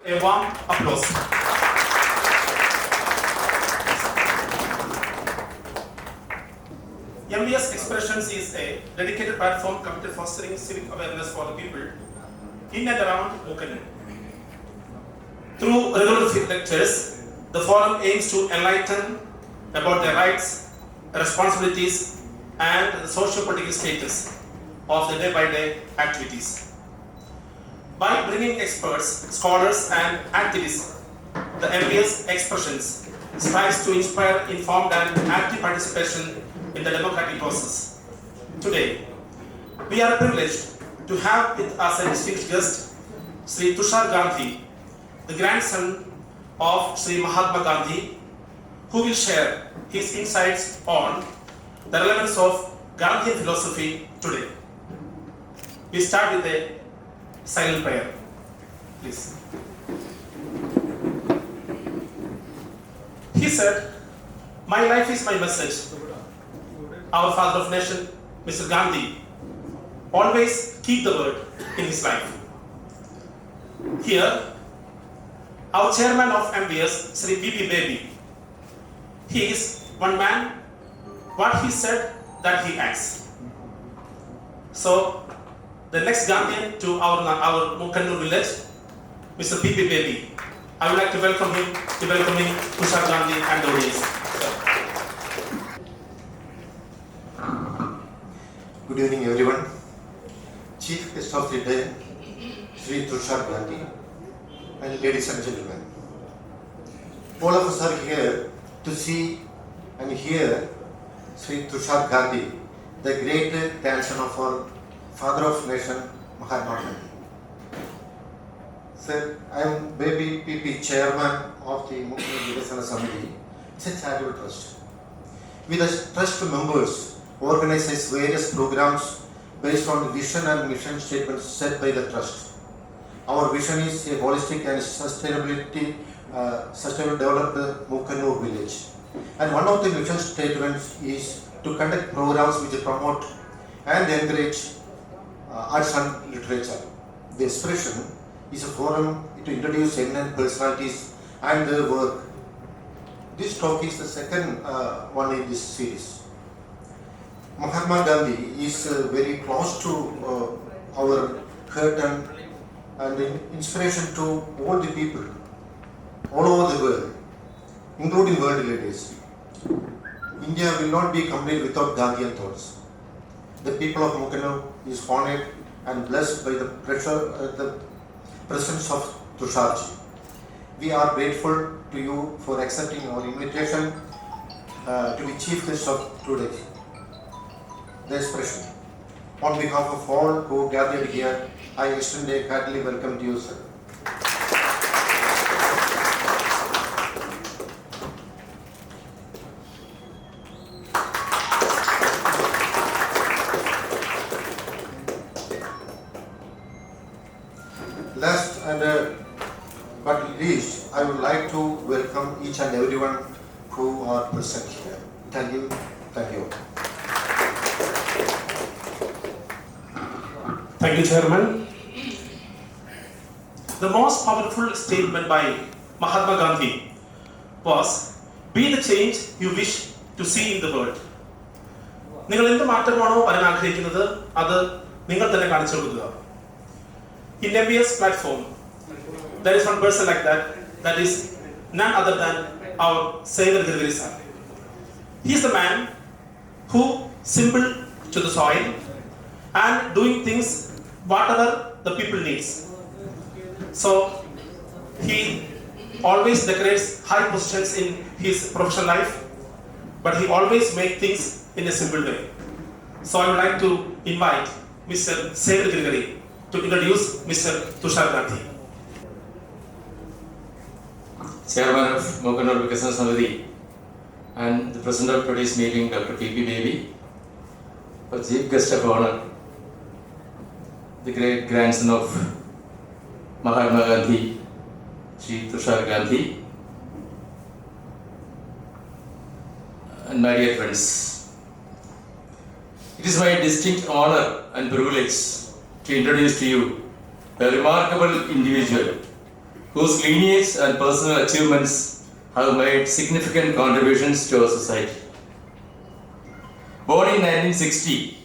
A warm applause. MVS Expressions is a dedicated platform committed to fostering civic awareness for the people in and around Mookkannoor. Through regular lectures, the forum aims to enlighten about their rights, responsibilities, and the socio-political status of the day-by-day activities. By bringing experts, scholars, and activists, the MVS Expressions strives to inspire informed and active participation in the democratic process. Today, we are privileged to have with us a distinguished guest, Sri Tushar Gandhi, the grandson of Sri Mahatma Gandhi, who will share his insights on the relevance of Gandhian philosophy today. We start with a silent prayer, please. He said, "My life is my message." Our father of nation, Mr. Gandhi, always keep the word in his life. Here, our chairman of MVS, Sri P.P. Baby, he is one man, what he said, that he acts. So, the next Gandhian to our Mookkannoor village, Mr. P.P. Baby. I would like to welcome him, Tushar Gandhi and the audience. Good evening, everyone. Chief guest of the day, Sri Tushar Gandhi, and ladies and gentlemen. All of us are here to see and hear Sri Tushar Gandhi, the great grandson of our father of nation, Mahatma Gandhi. Sir, I am Baby PP, chairman of the Vikasana Samithi. It's a charitable trust. With the trust members, organizes various programs based on the vision and mission statements set by the trust. Our vision is a holistic and sustainable developed Mookkannoor village. And one of the mission statements is to conduct programs which promote and encourage arts and literature. The expression is a forum to introduce eminent personalities and their work. This talk is the second one in this series. Mahatma Gandhi is very close to our heart and inspiration to all the people, all over the world, including world leaders. India will not be complete without Gandhian thoughts. The people of Mookkannoor is honored and blessed by the presence of Tusharji. We are grateful to you for accepting our invitation to be chief guest of today. The expression. On behalf of all who gathered here, I extend a hearty welcome to you, sir. Last and but least, I would like to welcome each and everyone who are present here. Thank you. Thank you. Thank you, Chairman. The most powerful statement by Mahatma Gandhi was, "Be the change you wish to see in the world." നിങ്ങൾ എന്ത് മാറ്റമാണോ പറയാൻ ആഗ്രഹിക്കുന്നത് അത് നിങ്ങൾ തന്നെ കാണിച്ചു കൊടുക്കുക. In MVS platform, there is one person like that, that is none other than our Savior Gandhi sir. He is the man who simple to the soil and doing things whatever the people needs. So he always decorates high positions in his professional life, but he always make things in a simple way. So I would like to invite Mr. Savior Gandhi to introduce Mr. Tushar Gandhi. Chairman of Mookkannoor Vikasana Samithi and the President of today's meeting, Dr. P.P. Baby, our Chief Guest of Honor, the great grandson of Mahatma Gandhi, Sri Tushar Gandhi, and my dear friends. It is my distinct honor and privilege to introduce to you a remarkable individual whose lineage and personal achievements have made significant contributions to our society. Born in 1960,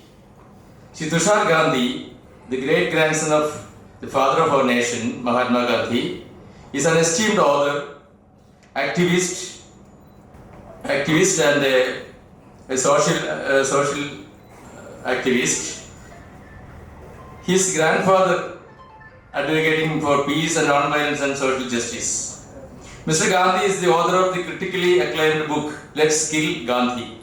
Shri Tushar Gandhi, the great-grandson of the father of our nation, Mahatma Gandhi, is an esteemed author, activist and a social activist. His grandfather advocating for peace and non-violence and social justice. Mr. Gandhi is the author of the critically acclaimed book Let's Kill Gandhi,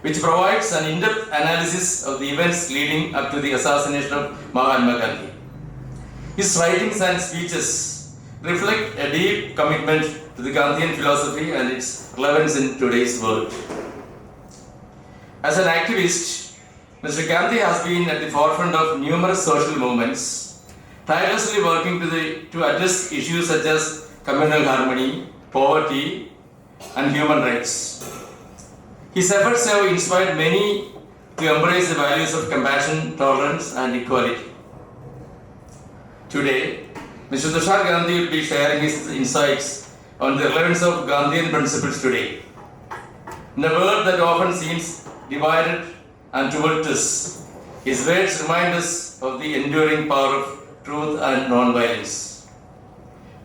which provides an in-depth analysis of the events leading up to the assassination of Mahatma Gandhi. His writings and speeches reflect a deep commitment to the Gandhian philosophy and its relevance in today's world. As an activist, Mr. Gandhi has been at the forefront of numerous social movements, tirelessly working to address issues such as communal harmony, poverty, and human rights. His efforts have inspired many to embrace the values of compassion, tolerance, and equality. Today, Mr. Tushar Gandhi will be sharing his insights on the relevance of Gandhian principles today. In a world that often seems divided and tumultuous, his words remind us of the enduring power of truth and non-violence.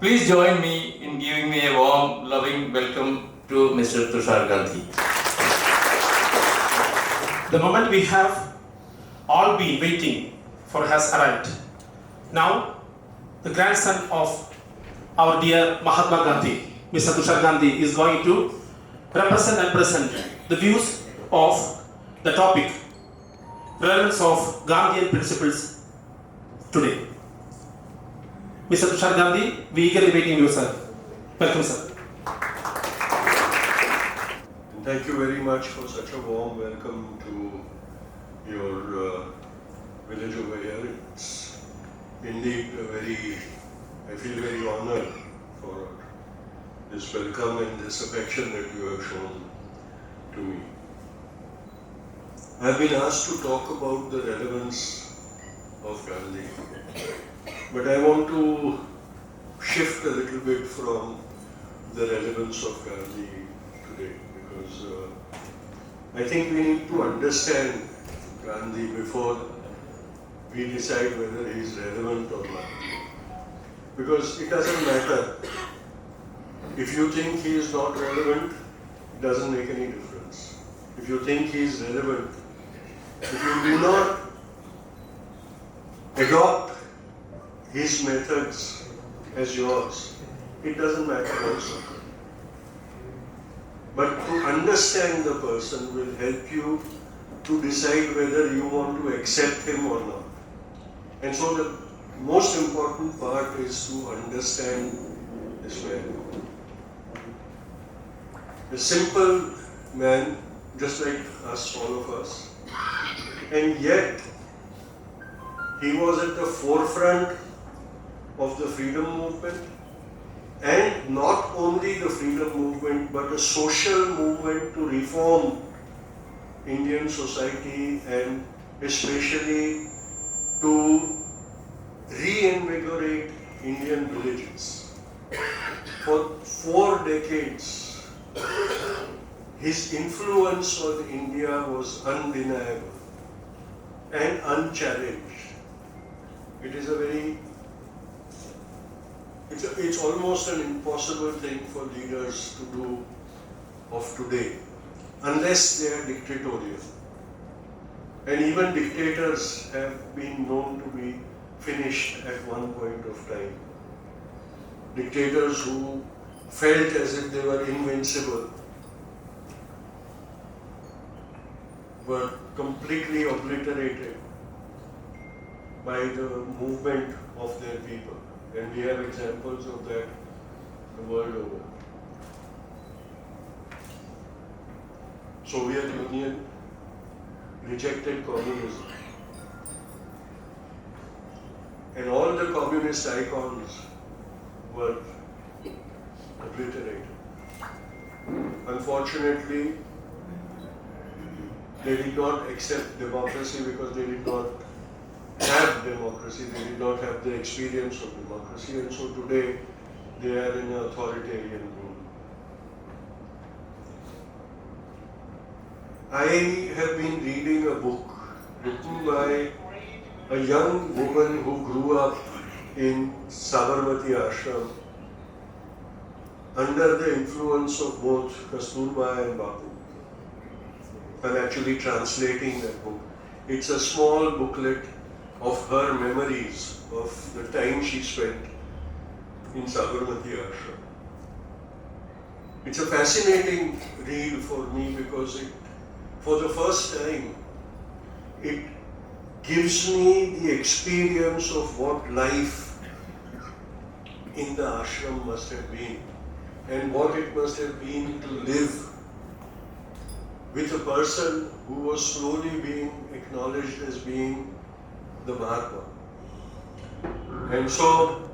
Please join me in giving me a warm, loving welcome to Mr. Tushar Gandhi. The moment we have all been waiting for has arrived. Now, the grandson of our dear Mahatma Gandhi, Mr. Tushar Gandhi, is going to represent and present the views of the topic, relevance of Gandhian principles today. Mr. Tushar Gandhi, we eagerly waiting you, sir. Welcome, sir. Thank you very much for such a warm welcome to your village over here. It's indeed I feel very honored for this welcome and this affection that you have shown to me. I have been asked to talk about the relevance of Gandhi, but I want to shift a little bit from the relevance of Gandhi today, because I think we need to understand Gandhi before we decide whether he is relevant or not. Because it doesn't matter. If you think he is not relevant, it doesn't make any difference. If you think he is relevant, if you do not adopt his methods as yours, it doesn't matter also. But to understand the person will help you to decide whether you want to accept him or not. And so the most important part is to understand this man. A simple man, just like us, all of us. And yet, he was at the forefront of the freedom movement, and not only the freedom movement, but a social movement to reform Indian society and especially to reinvigorate Indian villages. For 4 decades, his influence on India was undeniable and unchallenged. It is it's almost an impossible thing for leaders to do of today, unless they are dictatorial. And even dictators have been known to be finished at one point of time. Dictators who felt as if they were invincible were completely obliterated by the movement of their people. And we have examples of that the world over. Soviet Union rejected communism. And all the communist icons were obliterated. Unfortunately, they did not accept democracy because they did not have democracy, they did not have the experience of democracy, and so today they are in an authoritarian rule. I have been reading a book written by a young woman who grew up in Sabarmati Ashram under the influence of both Kasturba and Bapu. I'm actually translating that book. It's a small booklet of her memories of the time she spent in Sabarmati Ashram. It's a fascinating read for me because for the first time, it gives me the experience of what life in the ashram must have been and what it must have been to live with a person who was slowly being acknowledged as being the Mahatma. And so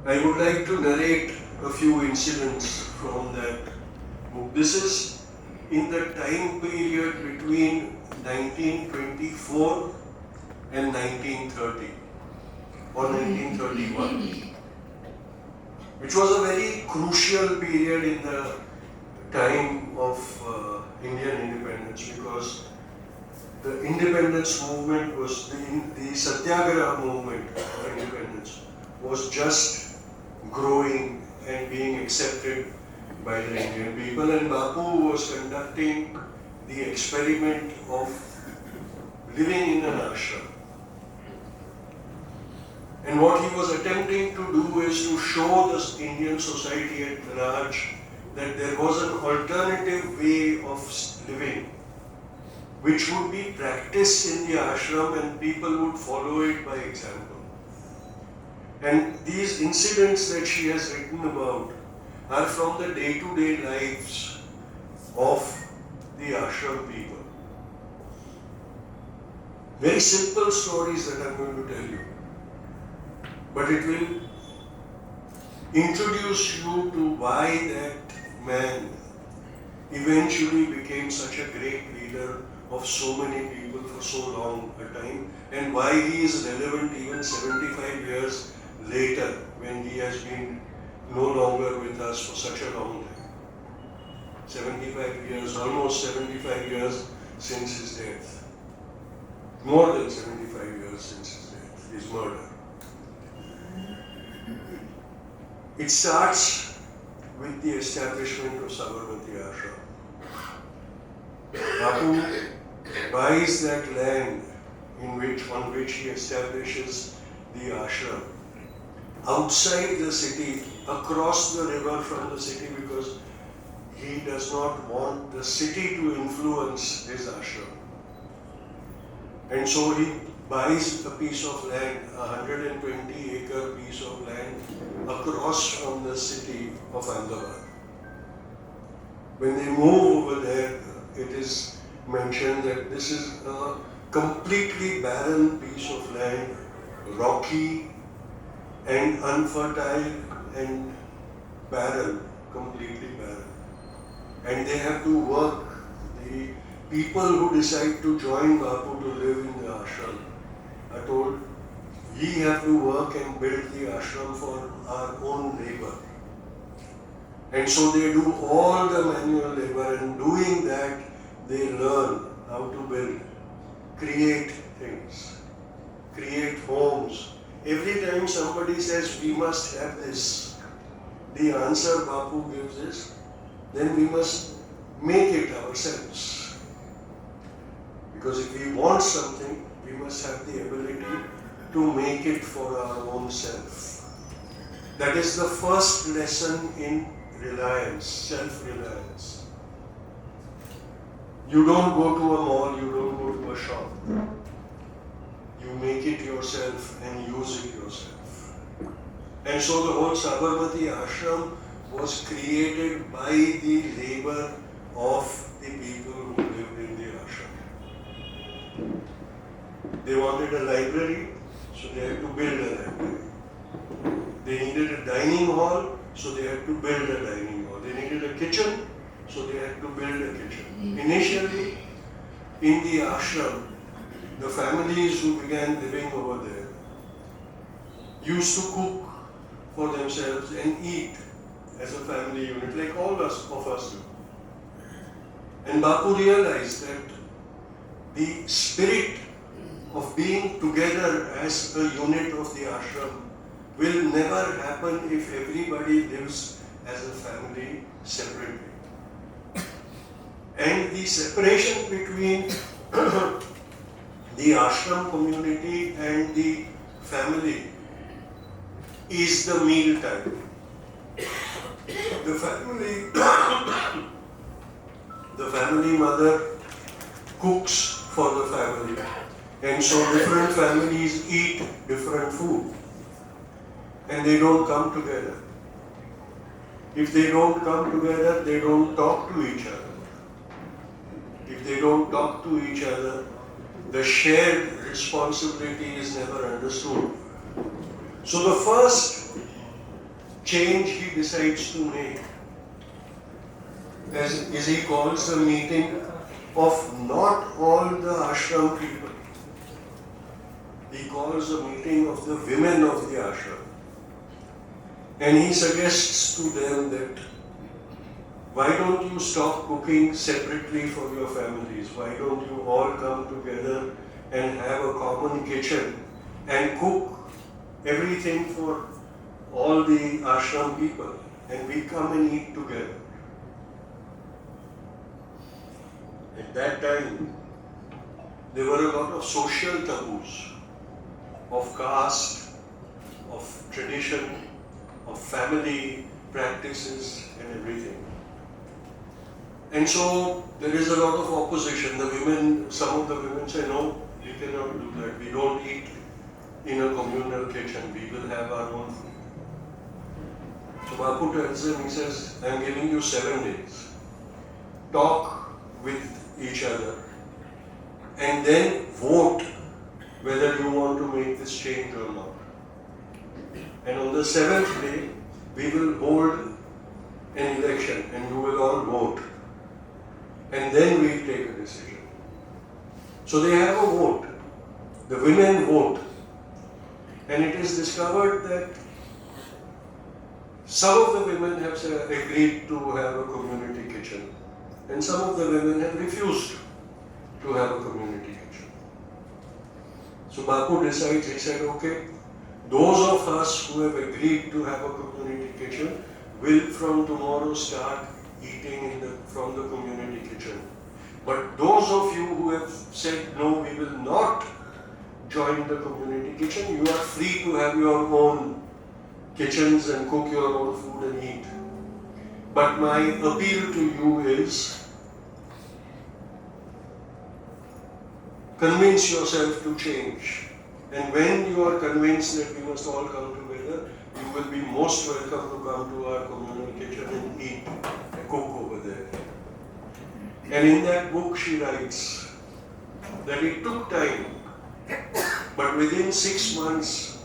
I would like to narrate a few incidents from that book. This is in the time period between 1924 and 1930 or 1931, which was a very crucial period in the time of Indian independence, because the independence movement was the Satyagraha movement of independence was just growing and being accepted by the Indian people, and Bapu was conducting the experiment of living in an ashram. And what he was attempting to do is to show the Indian society at large that there was an alternative way of living which would be practiced in the ashram and people would follow it by example. And these incidents that she has written about are from the day-to-day lives of the ashram people. Very simple stories that I'm going to tell you. But it will introduce you to why that man eventually became such a great leader of so many people for so long a time, and why he is relevant even 75 years later when he has been no longer with us for such a long time. 75 years, almost 75 years since his death. More than 75 years since his death, his murder. It starts with the establishment of Sabarmati Ashram. Bapu buys that land on which he establishes the ashram outside the city, across the river from the city, because he does not want the city to influence his ashram. And so he buys a piece of land, a 120-acre piece of land across from the city of Ahmedabad. When they move over there, it is mentioned that this is a completely barren piece of land, rocky and unfertile and barren, completely barren. And they have to work. The people who decide to join Bapu to live in the ashram are told, we have to work and build the ashram for our own labor. And so they do all the manual labor, and doing that, they learn how to build, create things, create homes. Every time somebody says, we must have this, the answer Bapu gives is, then we must make it ourselves. Because if we want something, we must have the ability to make it for our own self. That is the first lesson in reliance, self-reliance. You don't go to a mall, you don't go to a shop. You make it yourself and use it yourself. And so the whole Sabarmati Ashram was created by the labor of the people who lived in the ashram. They wanted a library, so they had to build a library. They needed a dining hall, so they had to build a dining hall. They needed a kitchen, so they had to build a kitchen. Initially, in the ashram, the families who began living over there used to cook for themselves. themselves and eat as a family unit, like all of us do. And Bapu realized that the spirit of being together as a unit of the ashram will never happen if everybody lives as a family separately. And the separation between the ashram community and the family is the meal time. The family mother cooks for the family, and so different families eat different food, and they don't come together. If they don't come together, they don't talk to each other. If they don't talk to each other, the shared responsibility is never understood. So the first change he decides to make is he calls a meeting of not all the ashram people. He calls a meeting of the women of the ashram. And he suggests to them that why don't you stop cooking separately for your families? Why don't you all come together and have a common kitchen and cook everything for all the ashram people, and we come and eat together. At that time, there were a lot of social taboos of caste, of tradition, of family practices and everything. And so there is a lot of opposition. The women, some of the women say, no, we cannot do that. We don't eat in a communal kitchen. We will have our own food. So Bapu tells him, he says, I am giving you 7 days. Talk with each other and then vote whether you want to make this change or not. And on the 7th day, we will hold an election and you will all vote. And then we take a decision. So they have a vote. The women vote. And it is discovered that some of the women have agreed to have a community kitchen. And some of the women have refused to have a community kitchen. So Bapu decides, he said, okay, those of us who have agreed to have a community kitchen will from tomorrow start eating from the community kitchen. But those of you who have said, no, we will not join the community kitchen, you are free to have your own kitchens and cook your own food and eat. But my appeal to you is, convince yourself to change. And when you are convinced that we must all come together, you will be most welcome to come to our communal kitchen and eat and cook over there. And in that book she writes that it took time, but within 6 months,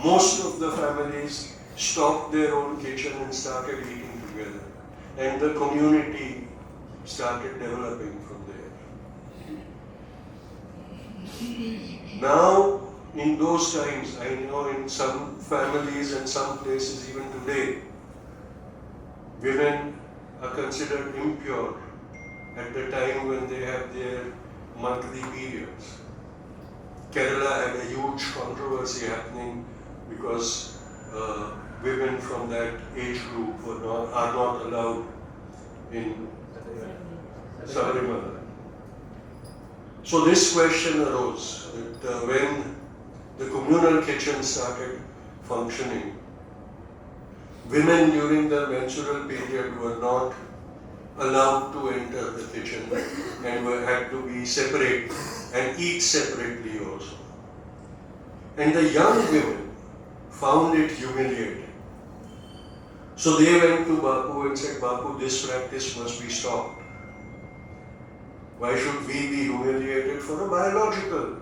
most of the families stopped their own kitchen and started eating together. And the community started developing from there. Now, in those times, I know in some families and some places even today, women are considered impure at the time when they have their monthly periods. Kerala had a huge controversy happening because women from that age group are not allowed in Sabarimala. So this question arose that when the communal kitchen started functioning, women during the menstrual period were not allowed to enter the kitchen and had to be separate and eat separately also. And the young women found it humiliating. So they went to Bapu and said, Bapu, this practice must be stopped. Why should we be humiliated for a biological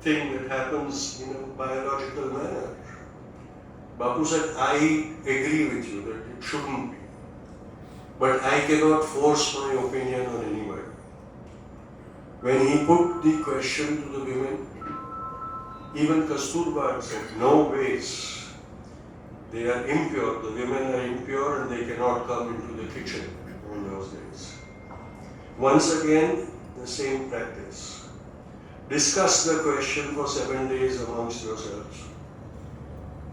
thing that happens in a biological manner? Bapu said, I agree with you that it shouldn't be. But I cannot force my opinion on anybody. When he put the question to the women, even Kasturba said, no ways. They are impure, the women are impure and they cannot come into the kitchen in those days. Once again, the same practice. Discuss the question for 7 days amongst yourselves.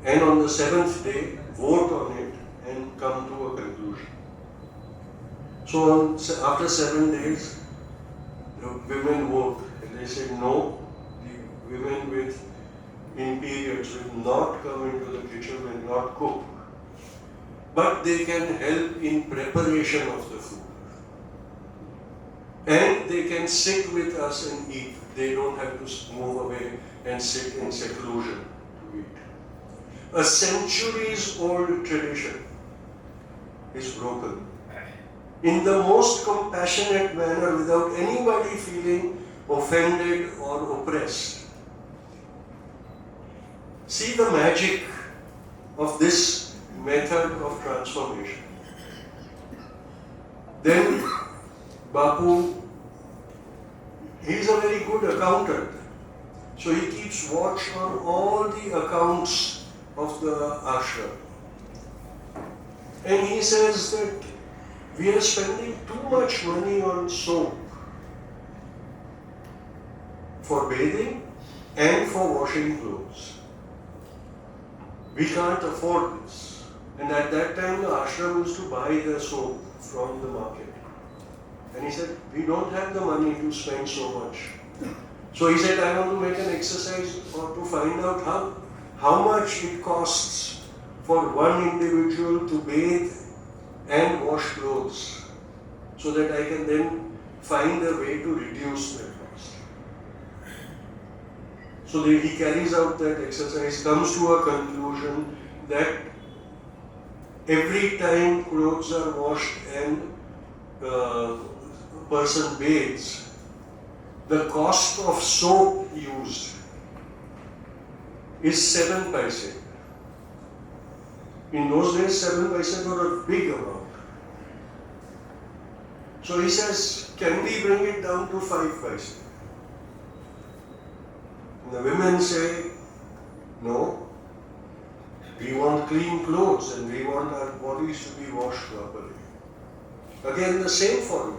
And on the 7th day, vote on it and come to a conclusion. So after 7 days, the women vote and they say no, the women in periods will not come into the kitchen and not cook. But they can help in preparation of the food. And they can sit with us and eat. They don't have to move away and sit in seclusion to eat. A centuries old tradition is broken in the most compassionate manner without anybody feeling offended or oppressed. See the magic of this method of transformation. Then Bapu, he is a very good accountant. So he keeps watch on all the accounts of the ashram. And he says that we are spending too much money on soap for bathing and for washing clothes. We can't afford this. And at that time the ashram used to buy the soap from the market. And he said, we don't have the money to spend so much. So he said, I want to make an exercise or to find out how much it costs for one individual to bathe and wash clothes, so that I can then find a way to reduce that cost. So he carries out that exercise, comes to a conclusion that every time clothes are washed and a person bathes, the cost of soap used is 7 paise. In those days, 7 paise were a big amount. So he says, can we bring it down to 5 paise? And the women say, no, we want clean clothes and we want our bodies to be washed properly. Again, the same formula.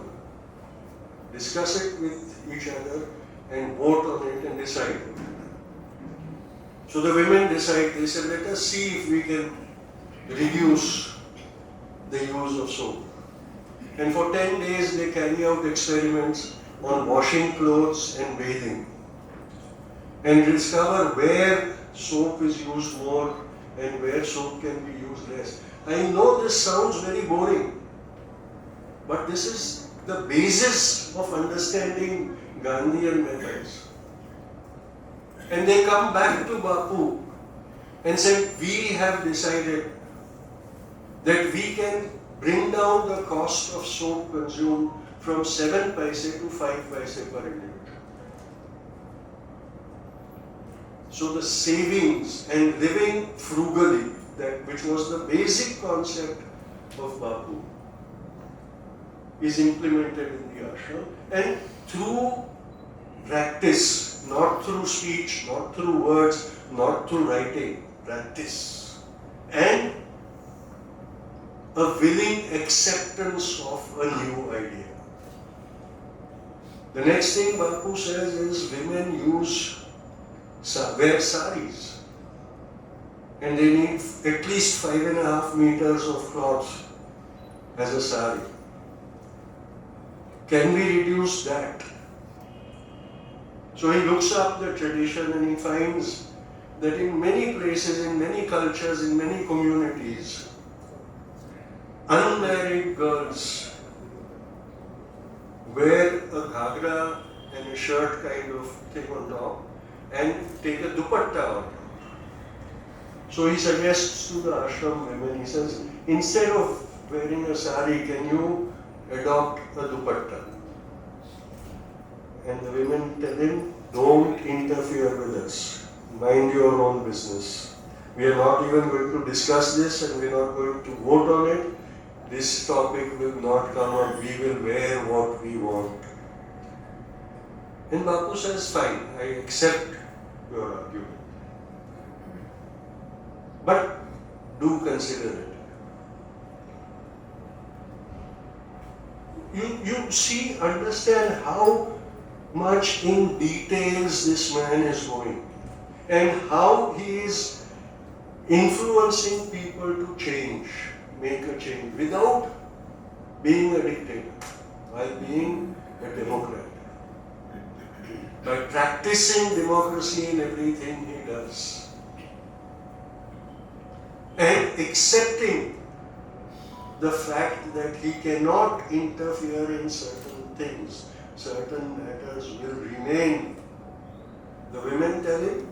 Discuss it with each other and vote on it and decide. So the women decide, they said, let us see if we can reduce the use of soap. And for 10 days they carry out experiments on washing clothes and bathing. And discover where soap is used more and where soap can be used less. I know this sounds very boring, but this is the basis of understanding Gandhian methods. And they come back to Bapu and say, we have decided that we can bring down the cost of soap consumed from 7 paise to 5 paise per individual. So the savings and living frugally, which was the basic concept of Bapu, is implemented in the ashram, and through practice, not through speech, not through words, not through writing, practice, and a willing acceptance of a new idea. The next thing Bapu says is women wear saris, and they need at least 5.5 meters of cloth as a sari. Can we reduce that? So he looks up the tradition and he finds that in many places, in many cultures, in many communities, unmarried girls wear a ghagra and a shirt kind of thing on top and take a dupatta on top. So he suggests to the ashram women, he says, instead of wearing a sari, can you adopt a dupatta? And the women tell him, don't interfere with us. Mind your own business. We are not even going to discuss this and we are not going to vote on it. This topic will not come up. We will wear what we want. And Bapu says, fine, I accept your argument. But do consider it. You see, understand how much in details this man is going and how he is influencing people to change, make a change without being a dictator, while being a democrat. By practicing democracy in everything he does and accepting the fact that he cannot interfere in certain things, certain matters will remain. The women tell him,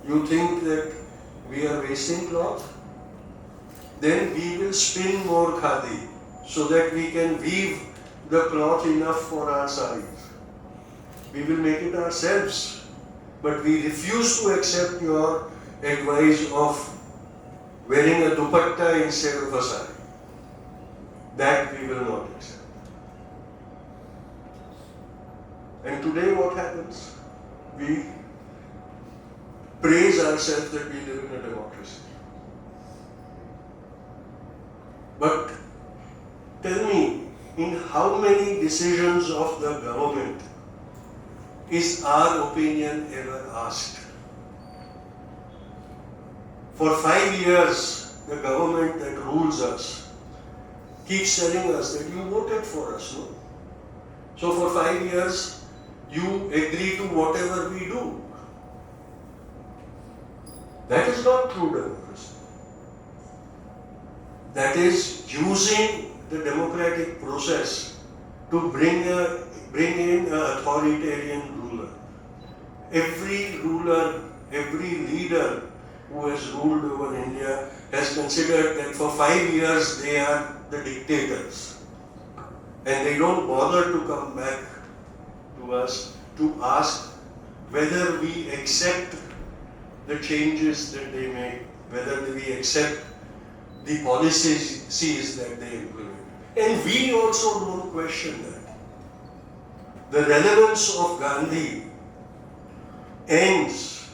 you think that we are wasting cloth? Then we will spin more khadi so that we can weave the cloth enough for our saris. We will make it ourselves, but we refuse to accept your advice of wearing a dupatta instead of a sari. That we will not accept. And today what happens? We praise ourselves that we live in a democracy. But tell me, in how many decisions of the government is our opinion ever asked? For 5 years, the government that rules us keeps telling us that you voted for us, no? So for 5 years, you agree to whatever we do. That is not true democracy. That is using the democratic process to bring in an authoritarian ruler. Every ruler, every leader who has ruled over India has considered that for 5 years they are the dictators. And they don't bother to come back to us to ask whether we accept the changes that they make, whether we accept the policies that they implement. And we also don't question that. The relevance of Gandhi ends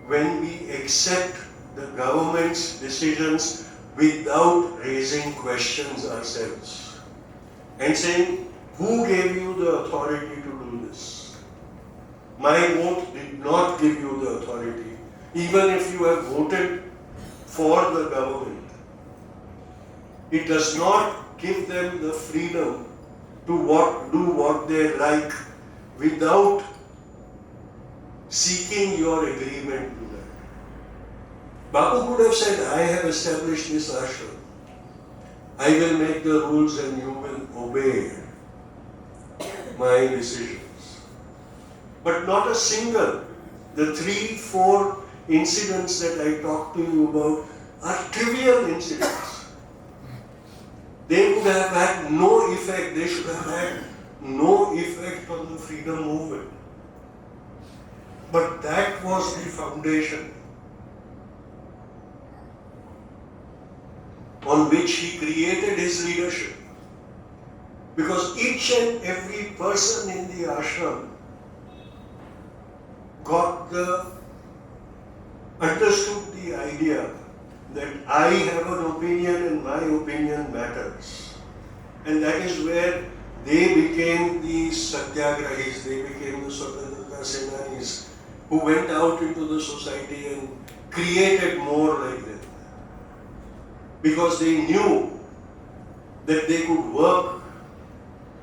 when we accept the government's decisions without raising questions ourselves and saying, who gave you the authority to do this? My vote did not give you the authority, even if you have voted for the government. It does not give them the freedom to do what they like without seeking your agreement to that. Bapu could have said, I have established this ashram. I will make the rules and you will obey my decisions. But not a single. The 3-4 incidents that I talked to you about are trivial incidents. They would have had no effect, they should have had no effect on the freedom movement. But that was the foundation on which he created his leadership. Because each and every person in the ashram understood the idea that I have an opinion and my opinion matters. And that is where they became the satyagrahis, they became the Swatantrata Senanis, who went out into the society and created more like them. Because they knew that they could work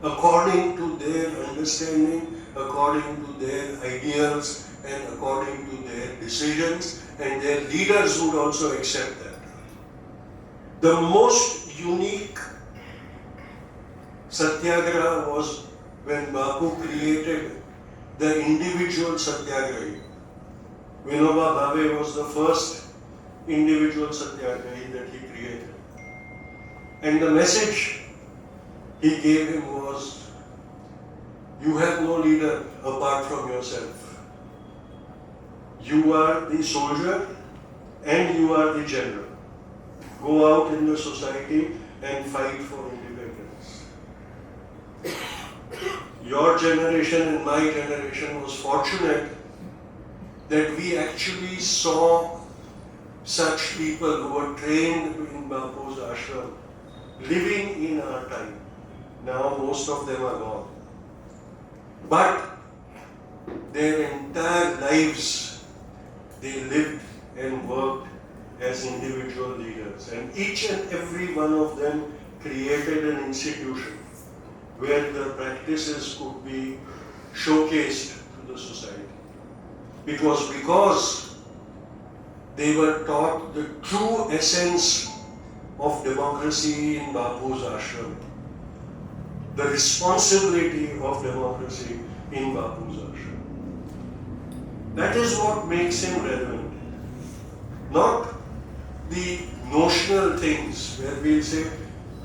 according to their understanding, according to their ideals, and according to their decisions, and their leaders would also accept that. The most unique satyagraha was when Bapu created the individual satyagrahi. Vinoba Bhave was the first individual satyagrahi that he created. And the message he gave him was, you have no leader apart from yourself. You are the soldier and you are the general. Go out in the society and fight for independence. Your generation and my generation was fortunate that we actually saw such people who were trained in Bapu's ashram living in our time. Now most of them are gone. But their entire lives they lived and worked as individual leaders, and each and every one of them created an institution where the practices could be showcased to the society. It was because they were taught the true essence of democracy in Bapu's ashram, the responsibility of democracy in Bapu's ashram. That is what makes him relevant. Not the notional things where we'll say,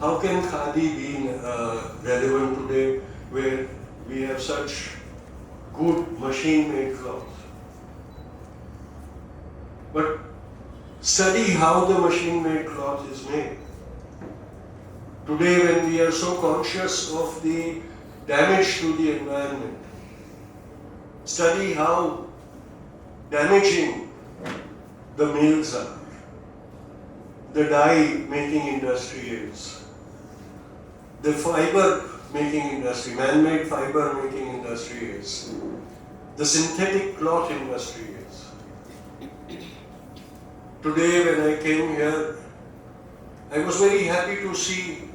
how can Khadi be relevant today where we have such good machine-made cloth? But study how the machine-made cloth is made. Today when we are so conscious of the damage to the environment, study how damaging the mills are, the dye making industry is, the fiber making industry, man-made fiber making industry is, the synthetic cloth industry is. Today when I came here, I was very happy to see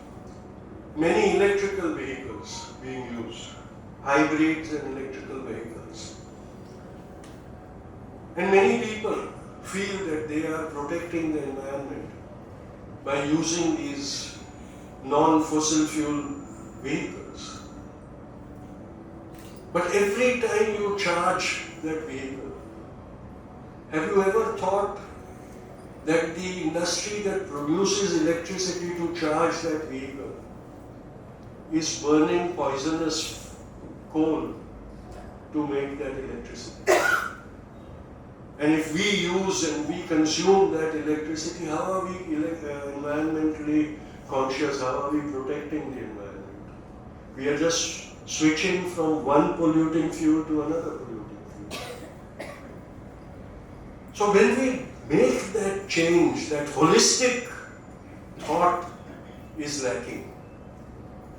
many electrical vehicles being used, hybrids and electrical vehicles. And many people feel that they are protecting the environment by using these non-fossil fuel vehicles. But every time you charge that vehicle, have you ever thought that the industry that produces electricity to charge that vehicle is burning poisonous coal to make that electricity? And if we use and we consume that electricity, how are we environmentally conscious? How are we protecting the environment? We are just switching from one polluting fuel to another polluting fuel. So when we make that change, that holistic thought is lacking.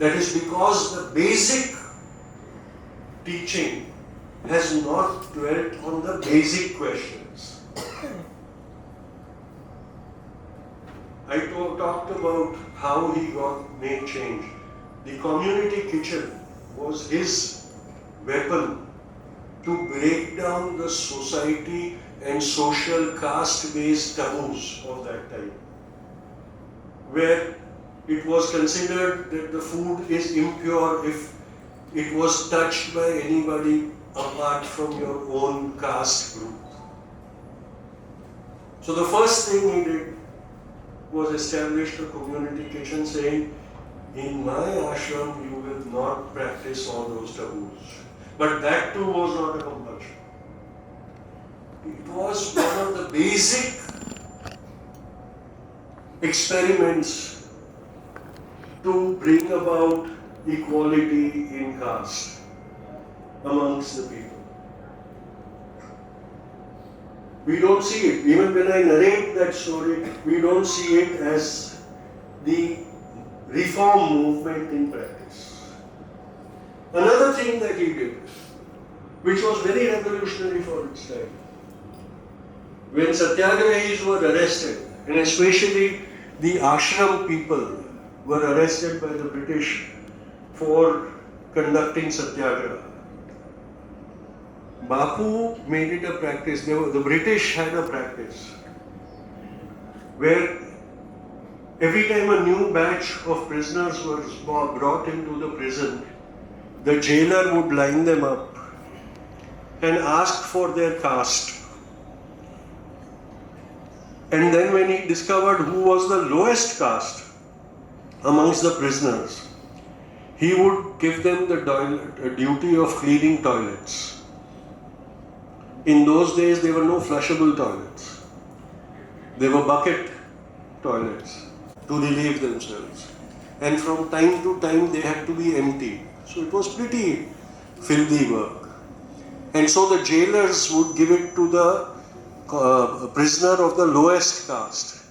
That is because the basic teaching has not dwelt on the basic questions. I talked about how he made change. The community kitchen was his weapon to break down the society and social caste-based taboos of that time, where it was considered that the food is impure if it was touched by anybody apart from your own caste group. So the first thing he did was establish a community kitchen saying, in my ashram you will not practice all those taboos. But that too was not a compulsion. It was one of the basic experiments to bring about equality in caste amongst the people. We don't see it. Even when I narrate that story, we don't see it as the reform movement in practice. Another thing that he did, which was very revolutionary for its time, when satyagrahis were arrested, and especially the ashram people were arrested by the British for conducting satyagraha, Bapu made it a practice. The British had a practice where every time a new batch of prisoners was brought into the prison, the jailer would line them up and ask for their caste. And then when he discovered who was the lowest caste amongst the prisoners, he would give them the duty of cleaning toilets. In those days, there were no flushable toilets. They were bucket toilets to relieve themselves. And from time to time, they had to be emptied. So it was pretty filthy work. And so the jailers would give it to the prisoner of the lowest caste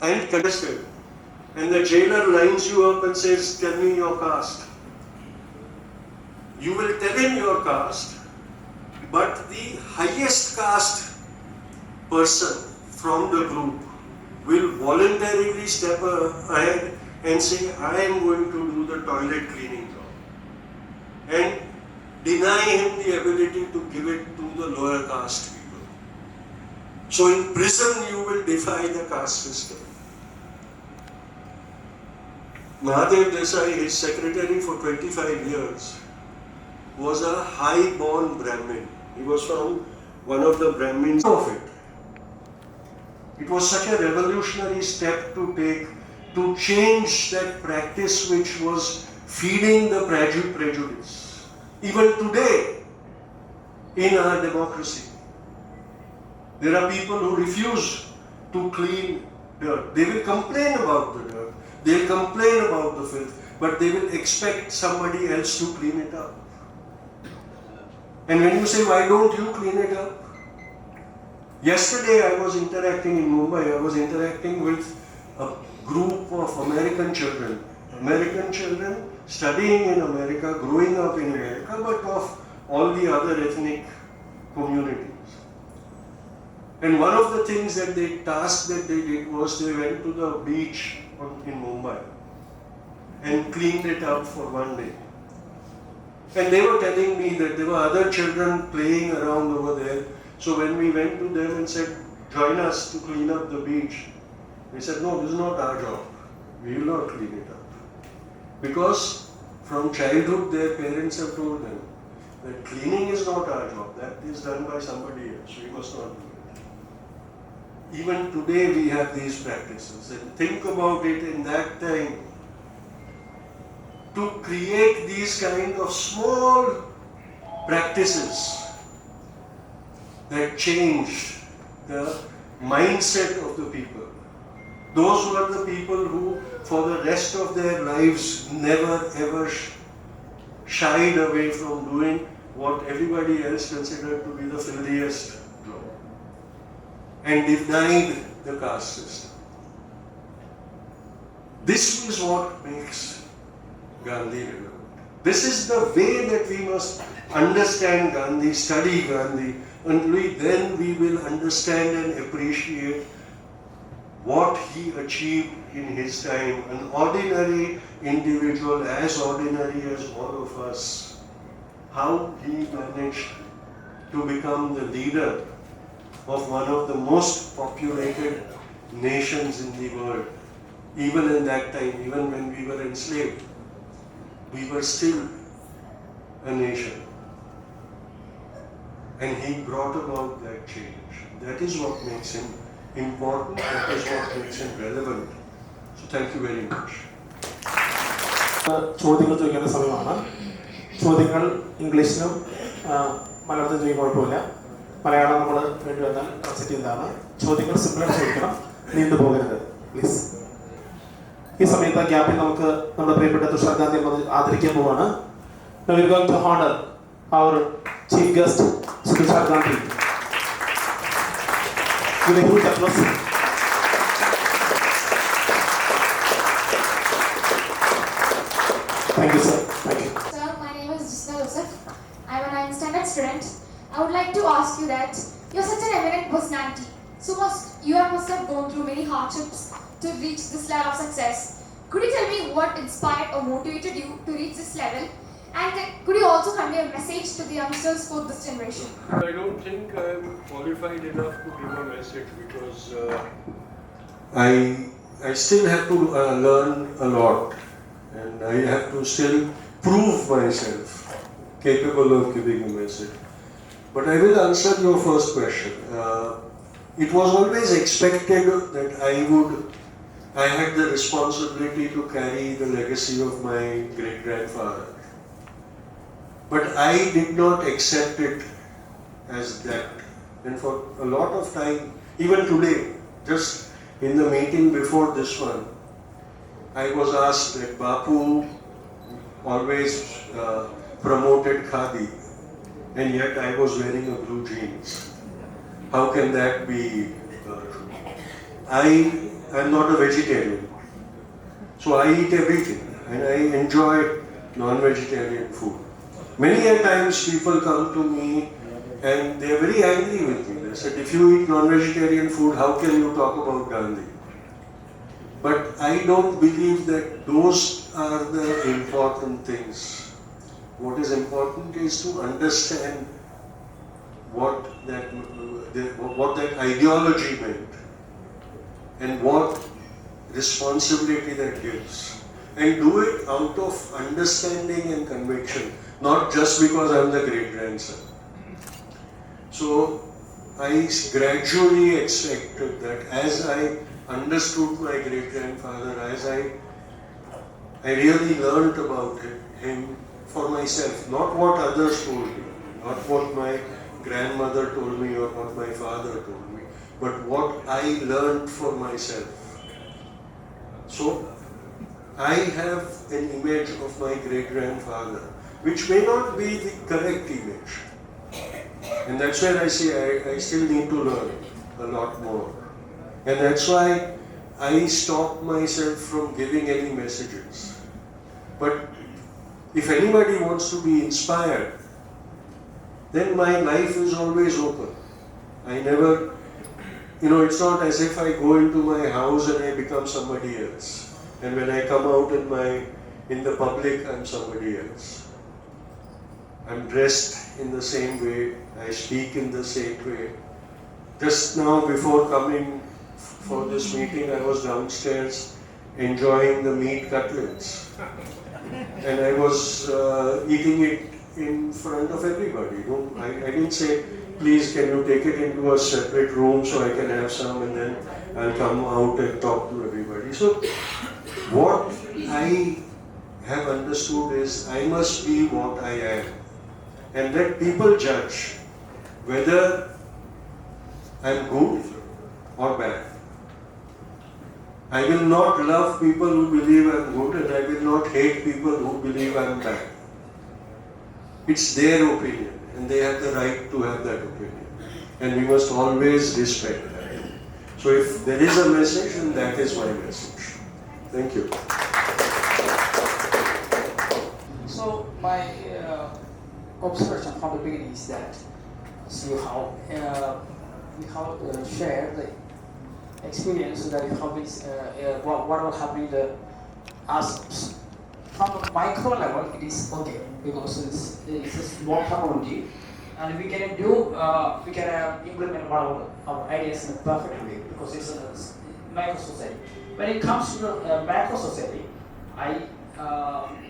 and contested. And the jailer lines you up and says, tell me your caste. You will tell him your caste, but the highest caste person from the group will voluntarily step ahead and say, I am going to do the toilet cleaning job, and deny him the ability to give it to the lower caste people. So in prison you will defy the caste system. Mahadev Desai, his secretary for 25 years, was a high-born Brahmin. He was from one of the Brahmins of it. It was such a revolutionary step to take to change that practice which was feeding the prejudice. Even today, in our democracy, there are people who refuse to clean dirt. They will complain about the dirt. They will complain about the filth, but they will expect somebody else to clean it up. And when you say, why don't you clean it up? Yesterday I was interacting in Mumbai, I was interacting with a group of American children studying in America, growing up in America, but of all the other ethnic communities. And one of the things that they did was they went to the beach in Mumbai and cleaned it up for one day. And they were telling me that there were other children playing around over there. So when we went to them and said, join us to clean up the beach, they said, no, this is not our job. We will not clean it up. Because from childhood their parents have told them that cleaning is not our job. That is done by somebody else. We must not do it. Even today we have these practices. And think about it in that time. To create these kind of small practices that changed the mindset of the people. Those were the people who, for the rest of their lives, never ever shied away from doing what everybody else considered to be the filthiest job, and denied the caste system. This is what makes Gandhi relevant. This is the way that we must understand Gandhi, study Gandhi, and then we will understand and appreciate what he achieved in his time. An ordinary individual, as ordinary as all of us, how he managed to become the leader of one of the most populated nations in the world. Even in that time, even when we were enslaved, we were still a nation. And he brought about that change. That is what makes him important, that is what makes him relevant. So thank you very much. ചോദ്യങ്ങൾ ചോദിക്കേണ്ട സമയമാണ്. ചോദ്യങ്ങൾ ഇംഗ്ലീഷിലും മലയാളത്തിലും ചോദിക്കാൻ കുഴപ്പമില്ല. മലയാളം നമ്മൾ വേണ്ടി വന്നാൽ ട്രാൻസ്ലേറ്റ് ചെയ്യുന്നതാണ്. ചോദ്യങ്ങൾ സിമ്പിളായിട്ട് ചോദിക്കണം, നീണ്ടു പോകരുത് പ്ലീസ്. ഈ സമയത്ത് ഗ്യാപ്പിൽ നമുക്ക് നമ്മുടെ പ്രിയപ്പെട്ട തുഷാർ ഗാന്ധി ആദരിക്കാൻ പോവാണ്. Now we are going to honor our chief guest, Tushar Gandhi. With a huge applause. Thank you, sir. Thank you. Sir, my name is Joseph. I am a 9th standard student. I would like to ask you that you are such an eminent personality. So you must have gone through many hardships to reach this level of success. Could you tell me what inspired or motivated you to reach this level? And could you also convey a message to the youngsters for this generation? I don't think I am qualified enough to give a message because I still have to learn a lot, and I have to still prove myself capable of giving a message. But I will answer your first question. It was always expected that I had the responsibility to carry the legacy of my great-grandfather. But I did not accept it as that. And for a lot of time, even today, just in the meeting before this one, I was asked that Bapu always promoted khadi, and yet I was wearing a blue jeans. how can that be true? I am not a vegetarian, so I eat everything and I enjoy non-vegetarian food. Many a times people come to me and they are very angry with me. They said, if you eat non-vegetarian food, how can you talk about Gandhi? But I don't believe that those are the important things. What is important is to understand what that ideology meant and what responsibility that gives. And do it out of understanding and conviction, not just because I'm the great grandson. So I gradually accepted that as I understood my great grandfather, as I really learned about him for myself, not what others told me, not what my grandmother told me or what my father told me, but what I learned for myself. So I have an image of my great grandfather, which may not be the correct image. And that's where I say I still need to learn a lot more. And that's why I stop myself from giving any messages. But if anybody wants to be inspired, then my life is always open. I never, it's not as if I go into my house and I become somebody else. And when I come out in the public, I'm somebody else. I'm dressed in the same way, I speak in the same way. Just now, before coming for this meeting, I was downstairs enjoying the meat cutlets. And I was eating it in front of everybody. I didn't say, please can you take it into a separate room so I can have some and then I'll come out and talk to everybody. So what I have understood is I must be what I am. And let people judge whether I'm good or bad. I will not love people who believe I'm good and I will not hate people who believe I'm bad. It's their opinion and they have the right to have that opinion. And we must always respect that. So if there is a message, then that is my message. Thank you. So my observation from the beginning is that we have shared the experience that you have is what will happen in the us from a micro level it is okay because it's a small community and we can implement our ideas in a perfect way because it's a micro society. When it comes to the macro society, I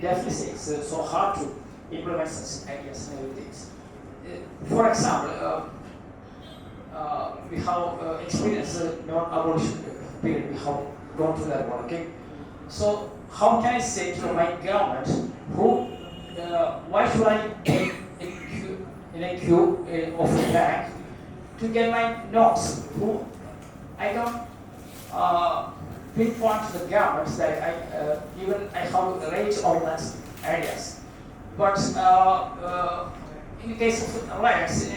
definitely say it's so hard to implement such ideas and everything. For example, we have experienced non-abolition period. We have gone through that one. Okay, so how can I say to my government, why should I take in a queue of a bank to get my notes? I don't pinpoint to the government that I have raised all those ideas. But in the case of riots,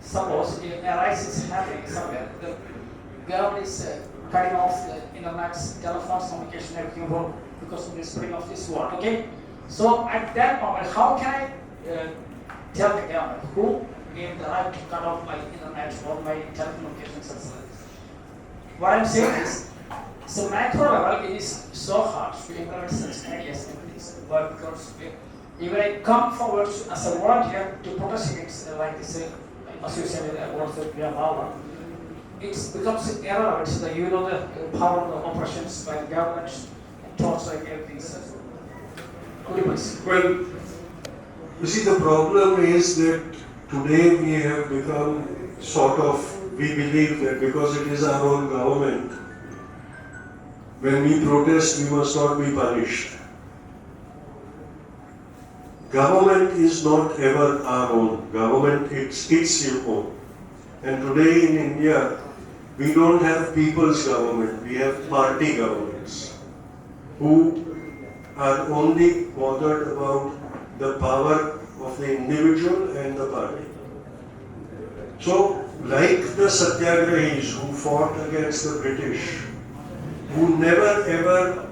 suppose a riot is happening somewhere, the government is cutting off the internet, telephone communication, everything because of the spreading of this war. Okay, so at that moment, how can I tell the government who gave the right to cut off my internet or my telecommunications and so on? What I'm saying is, so macro level, it is so hard to implement such ideas and things, but because even I come forward as a volunteer to protest against like this associated against the power, it becomes irrelevant. The power of the oppressions by the government and torture like everything. Could you please? Well, you see, the problem is that today we have become we believe that because it is our own government, when we protest, we must not be punished. Government is not ever our own. Government, it's your own. And today in India, we don't have people's government. We have party governments who are only bothered about the power of the individual and the party. So, like the Satyagrahis who fought against the British, who never ever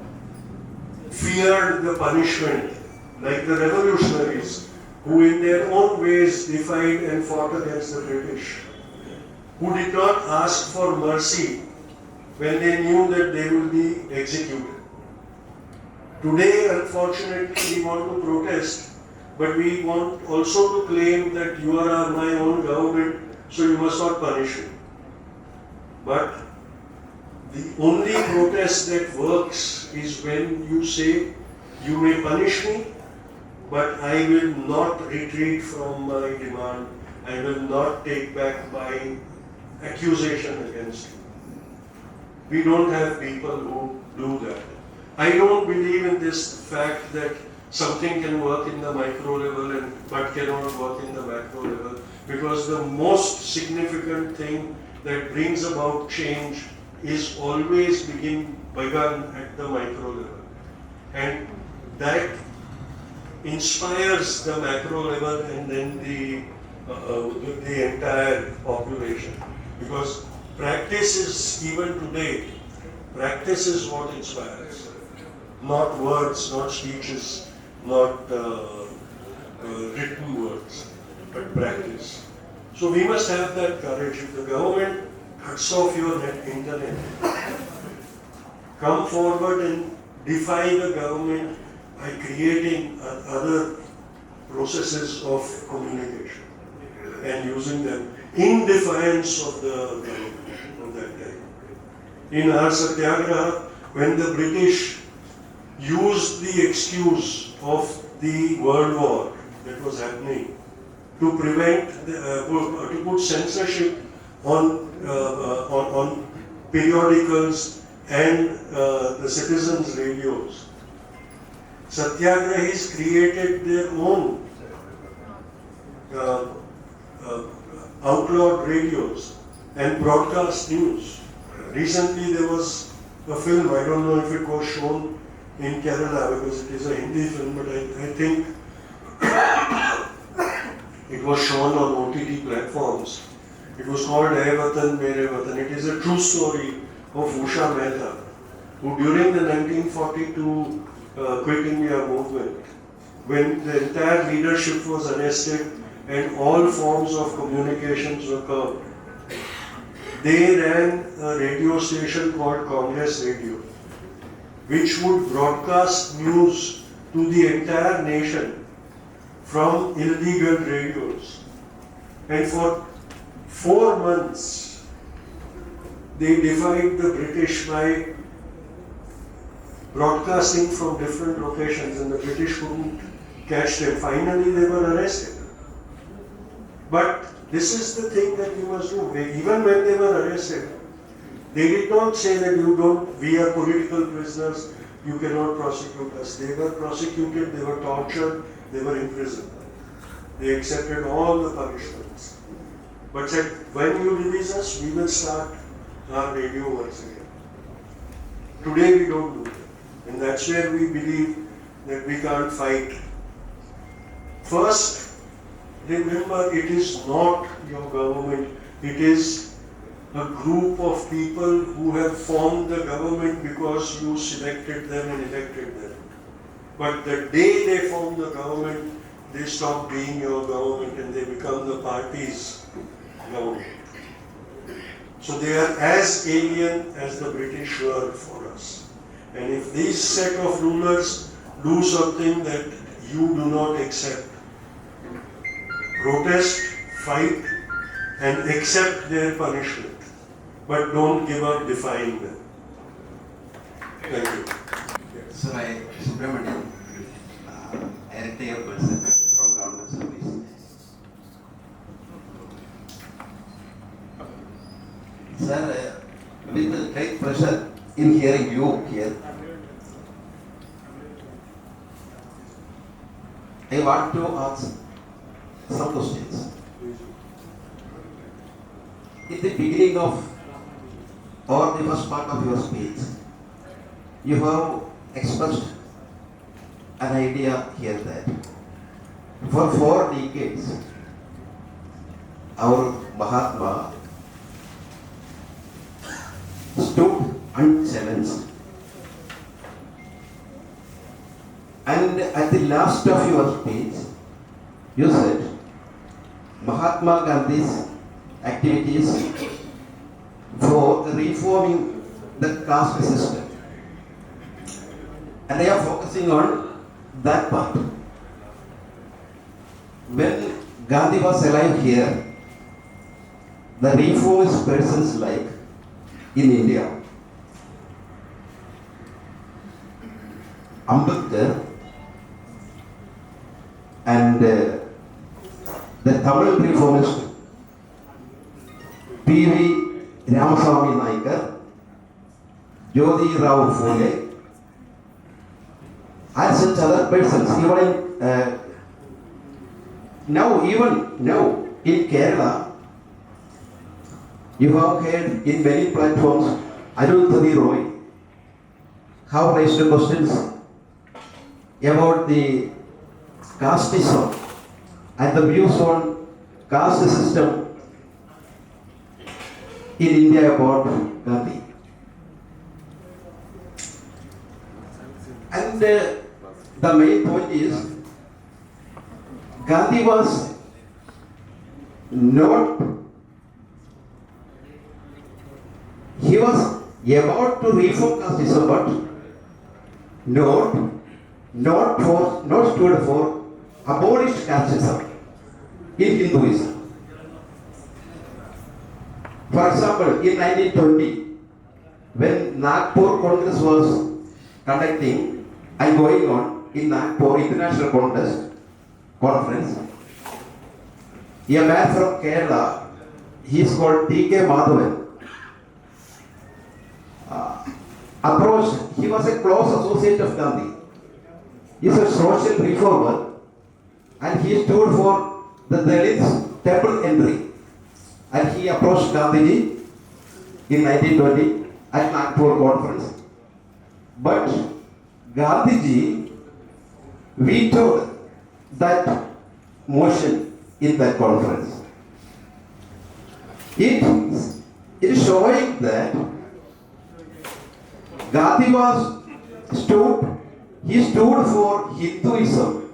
feared the punishment, like the revolutionaries, who in their own ways defied and fought against the British, who did not ask for mercy when they knew that they will be executed. Today, unfortunately, we want to protest, but we want also to claim that you are my own government, so you must not punish me. But the only protest that works is when you say, you may punish me, but I will not retreat from my demand. I will not take back my accusation against you. We don't have people who do that. I don't believe in this fact that something can work in the micro level but cannot work in the macro level, because the most significant thing that brings about change is always begun at the micro level. And that inspires the macro level and then the entire population. Because practice is, even today, practice is what inspires. Not words, not speeches, not written words, but practice. So we must have that courage. If the government cuts off your internet, come forward and defy the government by creating other processes of communication and using them in defiance of the government of that time. In our Satyagraha, when the British used the excuse of the World War that was happening to prevent, to put censorship on periodicals and the citizens' radios, Satyagrahis created their own outlawed radios and broadcast news. Recently there was a film, I don't know if it was shown in Kerala because it is a Hindi film, but I think it was shown on OTT platforms. It was called Hai Watan Mere Watan. It is a true story of Usha Mehta, who during the 1942 Quit India movement, when the entire leadership was arrested and all forms of communications were curbed, they ran a radio station called Congress Radio, which would broadcast news to the entire nation from illegal radios. And for 4 months, they defied the British by broadcasting from different locations, and the British couldn't catch them. Finally, they were arrested. But this is the thing that you must do. Even when they were arrested, they did not say that we are political prisoners, you cannot prosecute us. They were prosecuted, they were tortured, they were imprisoned. They accepted all the punishments. But said, when you release us, we will start our radio once again. Today we don't do that. And that's where we believe that we can't fight. First, remember, it is not your government, it is a group of people who have formed the government because you selected them and elected them. But the day they form the government, they stop being your government and they become the party's government. So they are as alien as the British were for us. And if these set of rulers do something that you do not accept, protest, fight, and accept their punishment, but don't give up defying them. Thank you. Sir, I am Subramanian, a retired person from government service. Sir, with great pleasure in hearing you here, I want to ask some questions. In the beginning of or the first part of your speech, you have expressed an idea here that For 4 decades, our Mahatma stood unchallenged. And at the last of your speech, you said Mahatma Gandhi's activities for reforming the caste system. And I am focusing on that part. When Gandhi was alive here, the reformist persons like in India, Ambedkar and the Tamil reformist P.V. Ramaswamy Naikar, Jyoti Rao Phule, and such other persons. Even now in Kerala, you have heard in many platforms, Arundhati Roy have raised questions about the casteism and the views on caste system in India about Gandhi. And the main point is, Gandhi was not, he was about to reform casteism, but not stood for abolished casteism in Hinduism. For example, in 1920, when Nagpur Congress was conducting and going on in Nagpur International Conference, a man from Kerala, he is called T.K. Madhavan, approached. He was a close associate of Gandhi. He is a social reformer and he stood for the Dalits temple entry. And he approached Gandhiji in 1920 at Nagpur Conference. But Gandhiji vetoed that motion in that conference. It is showing that Gandhi stood for Hinduism,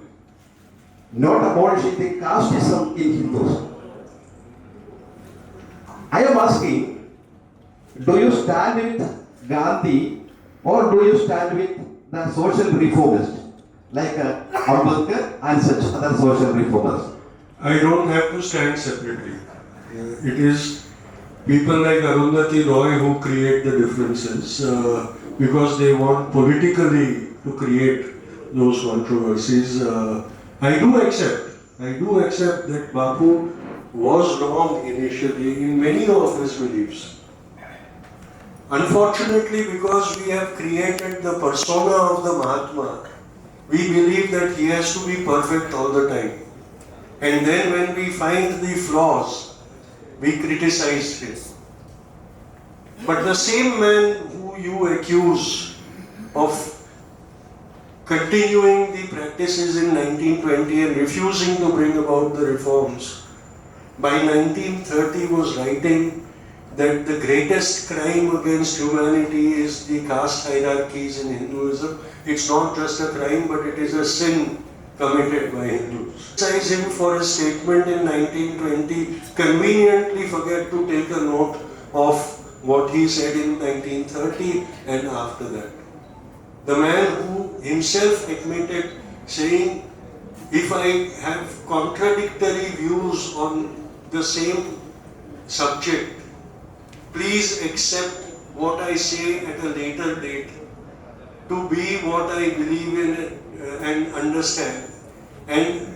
not abolishing the casteism in Hindus. I am asking, do you stand with Gandhi or do you stand with the social reformists like Ambedkar and such other social reformers? I don't have to stand separately. It is people like Arundhati Roy who create the differences because they want politically to create those controversies. I do accept that Bapu was wrong initially in many of his beliefs. Unfortunately, because we have created the persona of the Mahatma, we believe that he has to be perfect all the time. And then when we find the flaws, we criticize him. But the same man who you accuse of continuing the practices in 1920 and refusing to bring about the reforms, by 1930 was writing that the greatest crime against humanity is the caste hierarchies in Hinduism. It's not just a crime, but it is a sin committed by Hindus. Criticize him for his statement in 1920, conveniently forget to take a note of what he said in 1930 and after that. The man who himself admitted saying, if I have contradictory views on the same subject, please accept what I say at a later date to be what I believe in and understand, and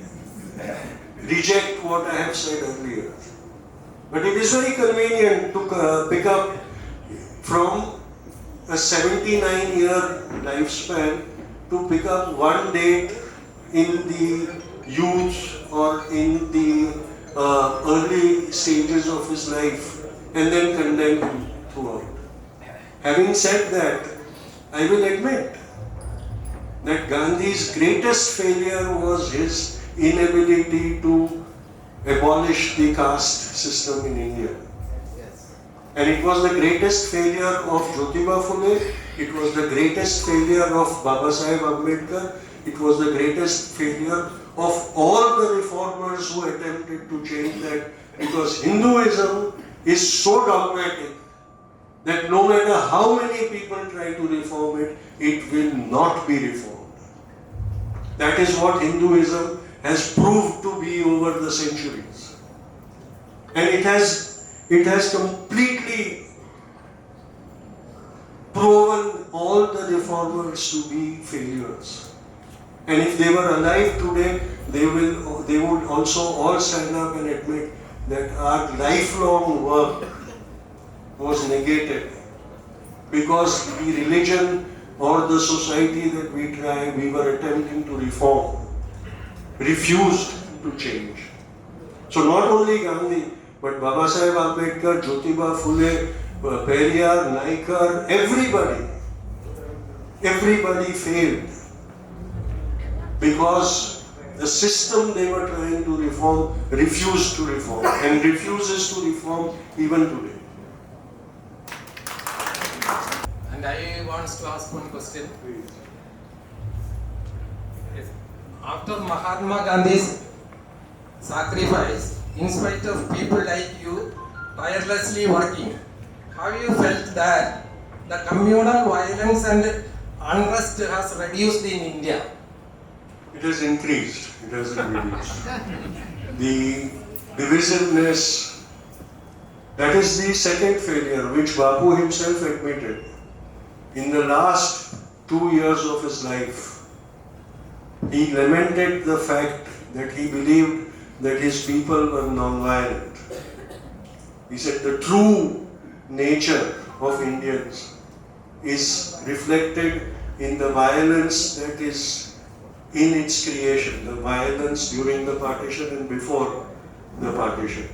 reject what I have said earlier. But it is very convenient to pick up from a 79-year lifespan to pick up one date in the youth or in the early stages of his life and then condemn him throughout. Having said that, I will admit that Gandhi's greatest failure was his inability to abolish the caste system in India. And it was the greatest failure of Jyotiba Phule, it was the greatest failure of Babasaheb Ambedkar, it was the greatest failure of all the reformers who attempted to change that, because Hinduism is so dogmatic that no matter how many people try to reform it, it will not be reformed. That is what Hinduism has proved to be over the centuries. And it has completely proven all the reformers to be failures. And if they were alive today, they would also all stand up and admit that our lifelong work was negated because the religion or the society that we were attempting to reform refused to change. So not only Gandhi, but Babasaheb Ambedkar, Jyotiba Phule, Periyar, Naikar, everybody failed because the system they were trying to reform refused to reform and refuses to reform even today. And I want to ask one question. Yes. After Mahatma Gandhi's sacrifice, in spite of people like you tirelessly working, have you felt that the communal violence and unrest has reduced in India? It has increased, it hasn't reduced. The divisiveness, that is the second failure which Bapu himself admitted. In the last 2 years of his life, he lamented the fact that he believed that his people were non-violent. He said the true nature of Indians is reflected in the violence that is in its creation, the violence during the partition and before the partition.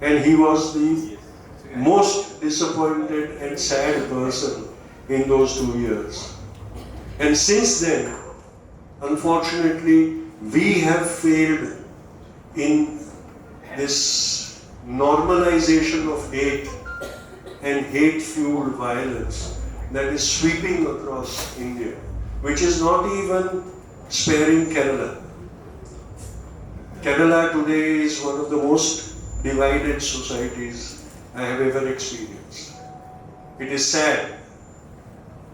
And he was the most disappointed and sad person in those 2 years. And since then, unfortunately, we have failed in this normalization of hate and hate-fueled violence that is sweeping across India, which is not even sparing Kerala. Kerala today is one of the most divided societies I have ever experienced. It is sad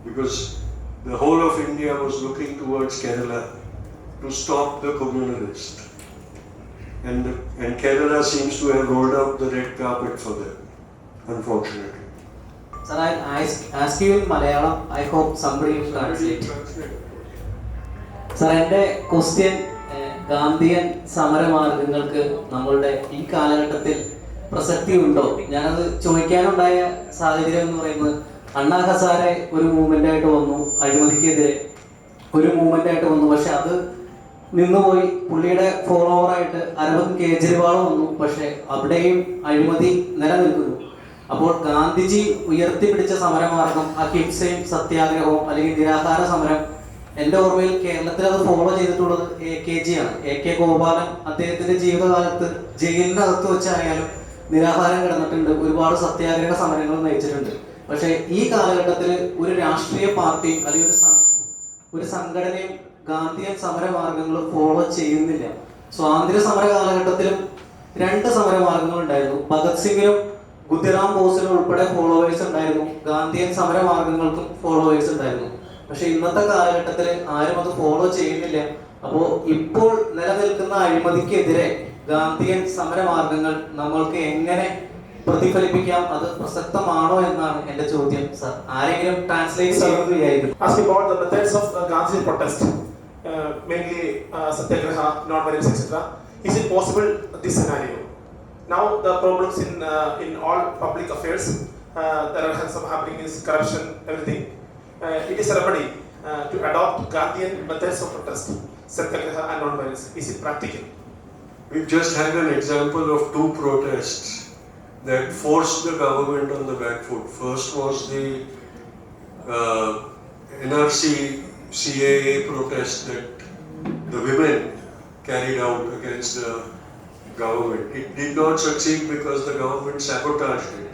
because the whole of India was looking towards Kerala to stop the communalists. And Kerala seems to have rolled out the red carpet for them, unfortunately. Sir, I ask you in Malayalam, I hope somebody will translate. Sir, എൻ്റെ question Gandhian സമരമാർഗങ്ങൾക്ക് നമ്മളുടെ ഈ കാലഘട്ടത്തിൽ പ്രസക്തി ഉണ്ടോ? ഞാനത് ചോദിക്കാനുണ്ടായ സാഹചര്യം എന്ന് പറയുന്നത് അണ്ണാ ഹസാരെ ഒരു മൂവ്മെൻ്റായിട്ട് വന്നു, അഴിമതിക്കെതിരെ ഒരു മൂവ്മെൻ്റായിട്ട് വന്നു. പക്ഷെ അത് നിന്നുപോയി. പുള്ളിയുടെ ഫോളോവറായിട്ട് അരവിന്ദ് കേജ്രിവാൾ വന്നു. പക്ഷെ അവിടെയും അഴിമതി നിലനിൽക്കുന്നു. അപ്പോൾ ഗാന്ധിജി ഉയർത്തിപ്പിടിച്ച സമരമാർഗം അഹിംസയും സത്യാഗ്രഹവും അല്ലെങ്കിൽ നിരാഹാര സമരം, എൻ്റെ ഓർമ്മയിൽ കേരളത്തിൽ അത് ഫോളോ ചെയ്തിട്ടുള്ളത് AKG ആണ്. AK ഗോപാലൻ അദ്ദേഹത്തിൻ്റെ ജീവിതകാലത്ത് ജയിലിനകത്ത് വെച്ചായാലും നിരാഹാരം കിടന്നിട്ടുണ്ട്, ഒരുപാട് സത്യാഗ്രഹ സമരങ്ങൾ നയിച്ചിട്ടുണ്ട്. പക്ഷേ ഈ കാലഘട്ടത്തിൽ ഒരു രാഷ്ട്രീയ പാർട്ടിയും അല്ലെങ്കിൽ ഒരു സംഘടനയും ഗാന്ധിയൻ സമരമാർഗങ്ങൾ ഫോളോ ചെയ്യുന്നില്ല. സ്വാതന്ത്ര്യ സമര കാലഘട്ടത്തിലും 2 സമരമാർഗങ്ങൾ ഉണ്ടായിരുന്നു. ഭഗത് സിംഗിനും ഖുദിറാം ബോസിനും ഉൾപ്പെടെ ഫോളോവേഴ്സ് ഉണ്ടായിരുന്നു. ഗാന്ധിയൻ സമരമാർഗങ്ങൾക്കും ഫോളോവേഴ്സ് ഉണ്ടായിരുന്നു. പക്ഷെ ഇന്നത്തെ കാലഘട്ടത്തിൽ ആരും അത് ഫോളോ ചെയ്യുന്നില്ല. അപ്പോൾ ഇപ്പോൾ നിലനിൽക്കുന്ന അഴിമതിക്കെതിരെ ഗാന്ധിയൻ സമരമാർഗങ്ങൾ നമ്മൾക്ക് എങ്ങനെ പ്രതിഫലിപ്പിക്കാം, അത് പ്രസക്തമാണോ എന്നാണ് എൻ്റെ ചോദ്യം. സർ, ആരെങ്കിലും ട്രാൻസ്ലേറ്റ് ചെയ്യുകയായിരുന്നു. Asking about the methods of Gandhian protest, mainly satyagraha, non-violence, etc. Is it possible this scenario? Now the problems in all public affairs, there are some happening is corruption, everything. It is a remedy to adopt Gandhian methods of protest, satyagraha and non-violence. Is it practical? We've just had an example of 2 protests that forced the government on the back foot. First was the NRC CAA protest that the women carried out against the government. It did not succeed because the government sabotaged it,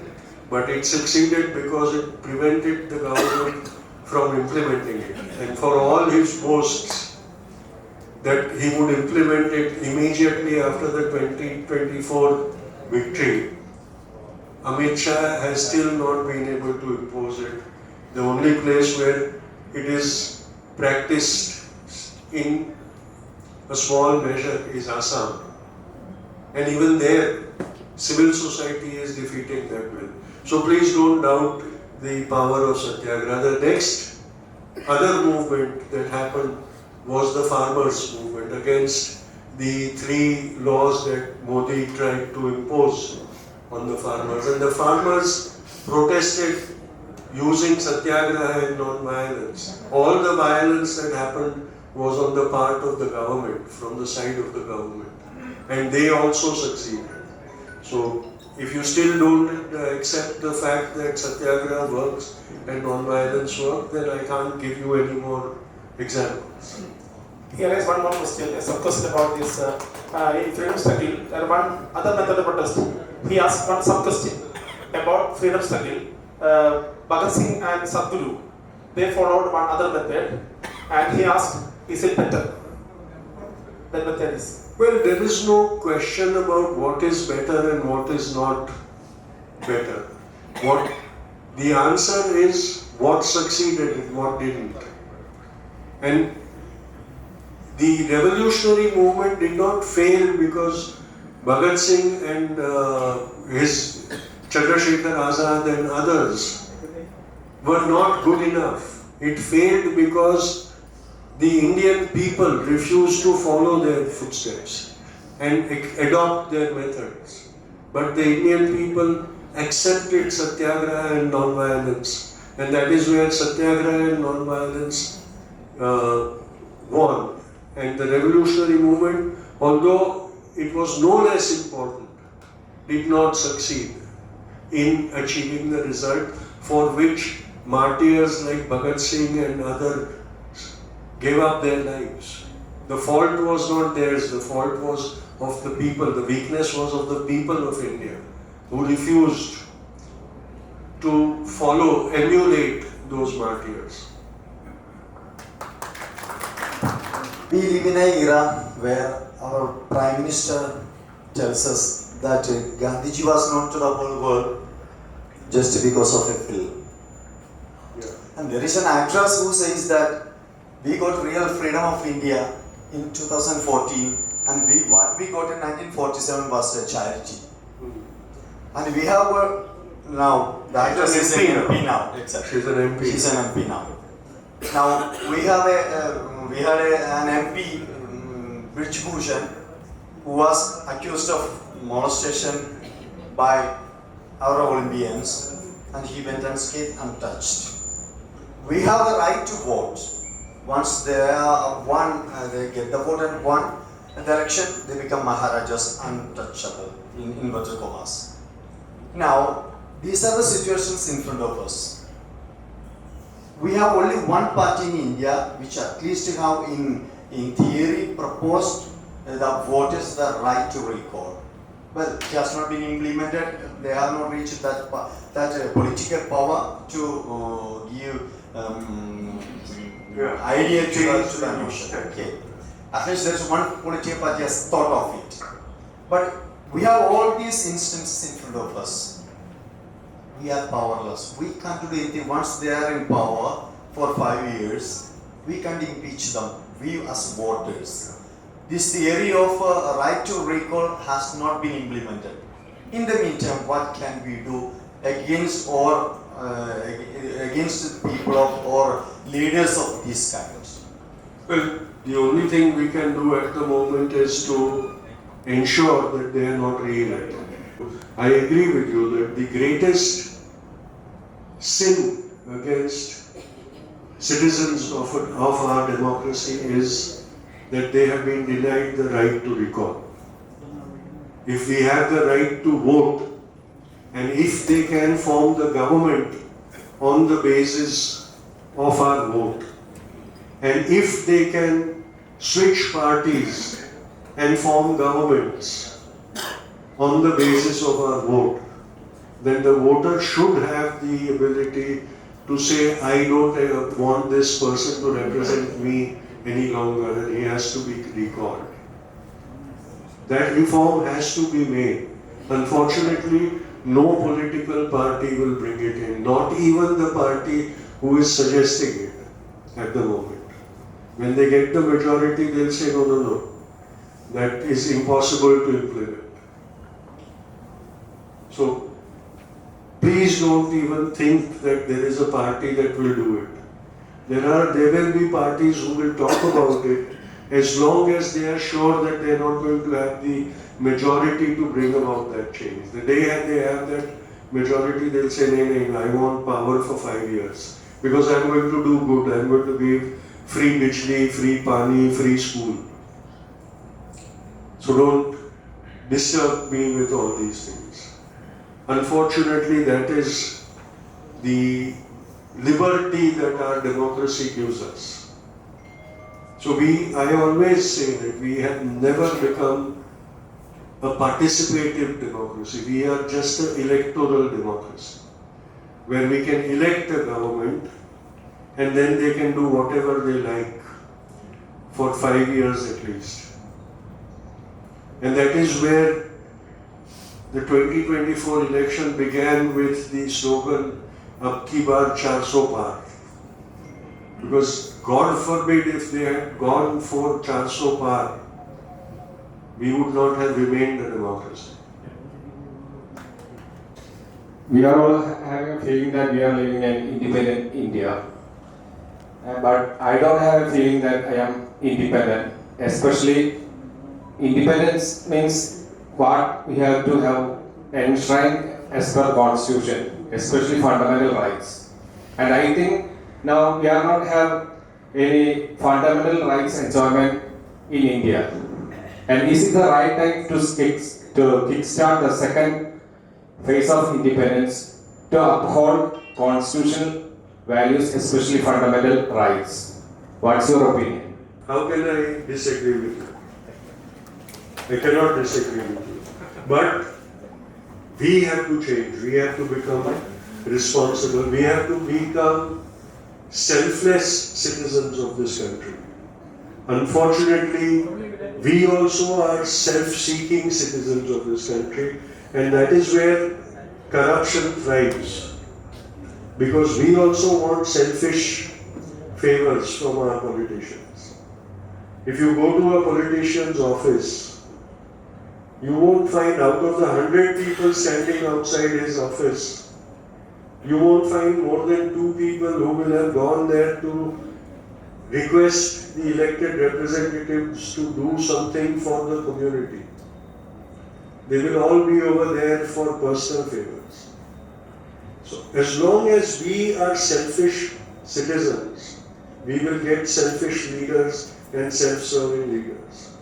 but it succeeded because it prevented the government from implementing it. And for all his boasts that he would implement it immediately after the 2024 victory, Amit Shah has still not been able to impose it. The only place where it is practiced in a small measure is Assam. And even there, civil society is defeating that will. So please don't doubt the power of Satyagraha. The next other movement that happened was the farmers' movement against the 3 laws that Modi tried to impose on the farmers. And the farmers protested using Satyagraha and non-violence. All the violence that happened was on the part of the government, from the side of the government. And they also succeeded. So if you still don't accept the fact that Satyagraha works and non-violence works, then I can't give you any more examples. Here is one more question, a sub-question about this. In freedom struggle, there are one other method of protest. He asked one sub-question about freedom struggle. Bhagat Singh and Sadhguru, they followed one other method, and he asked, is it better? That method is. Well, there is no question about what is better and what is not better. The answer is what succeeded and what didn't. And the revolutionary movement did not fail because Bhagat Singh and his Chandrasekhar Azad and others were not good enough. It failed because the Indian people refused to follow their footsteps and adopt their methods. But the Indian people accepted Satyagraha and non-violence, and that is where Satyagraha and non-violence won. And the revolutionary movement, although it was no less important, did not succeed in achieving the result for which martyrs like Bhagat Singh and others gave up their lives. The fault was not theirs, the fault was of the people, the weakness was of the people of India who refused to emulate those martyrs. We live in an era where our Prime Minister tells us that Gandhiji was known to the whole world just because of a film. Yeah. And there is an actress who says that we got real freedom of India in 2014, and what we got in 1947 was a charity. And we have now, the actress is an MP now. Exactly. She's an MP. She's an MP now. Now we had an MP, Brij Bhushan, who was accused of molestation by our Olympians, and he went unscathed, untouched. We have the right to vote. Once they they get the vote and won the election, they become Maharajas, untouchable, in inverted commas. Now, these are the situations in front of us. We have only one party in India which at least have in theory proposed the voters the right to recall. Well, it has not been implemented. They have not reached that political power to give idea to the nation. Okay. At least there is one political party has thought of it. But we have all these instances in front of us. We are powerless. We can't do anything. Once they are in power for 5 years, we can't impeach them. We as voters. This theory of right to recall has not been implemented. In the meantime, what can we do against against the people or leaders of these kinds? Well, the only thing we can do at the moment is to ensure that they are not re-elected. I agree with you that the greatest sin against citizens of our democracy is that they have been denied the right to recall. If we have the right to vote, and if they can form the government on the basis of our vote, and if they can switch parties and form governments on the basis of our vote, then the voter should have the ability to say, I don't want this person to represent me any longer, and he has to be recalled. That reform has to be made. Unfortunately, no political party will bring it in, not even the party who is suggesting it at the moment. When they get the majority, they'll say, no, that is impossible to implement. So, please don't even think that there is a party that will do it. There will be parties who will talk about it as long as they are sure that they are not going to have the majority to bring about that change. The day they have that majority, they'll say, no, I want power for 5 years because I'm going to do good, I'm going to give free bijli, free pani, free school. So don't disturb me with all these things. Unfortunately, that is the liberty that our democracy gives us. So I always say that we have never become a participative democracy. We are just an electoral democracy, where we can elect a government and then they can do whatever they like for 5 years at least. And that is where the 2024 election began with the slogan, Ab ki baar 400 par. Because God forbid if they had gone for 400 par, we would not have remained a democracy. We are all having a feeling that we are living in independent India. But I don't have a feeling that I am independent. Especially, independence means what we have to have enshrined as per Constitution, especially fundamental rights. And I think now we are not have any fundamental rights enjoyment in India. And is it the right time to kickstart the second phase of independence to uphold constitutional values, especially fundamental rights? What's your opinion? How can I disagree with you? I cannot disagree with you. But we have to change. We have to become responsible. We have to become selfless citizens of this country. Unfortunately, we also are self-seeking citizens of this country, and that is where corruption thrives. Because we also want selfish favors from our politicians. If you go to a politician's office, you won't find out of the 100 people standing outside his office, you won't find more than 2 people who will have gone there to request the elected representatives to do something for the community. They will all be over there for personal favors. So as long as we are selfish citizens, we will get selfish leaders and self-serving leaders.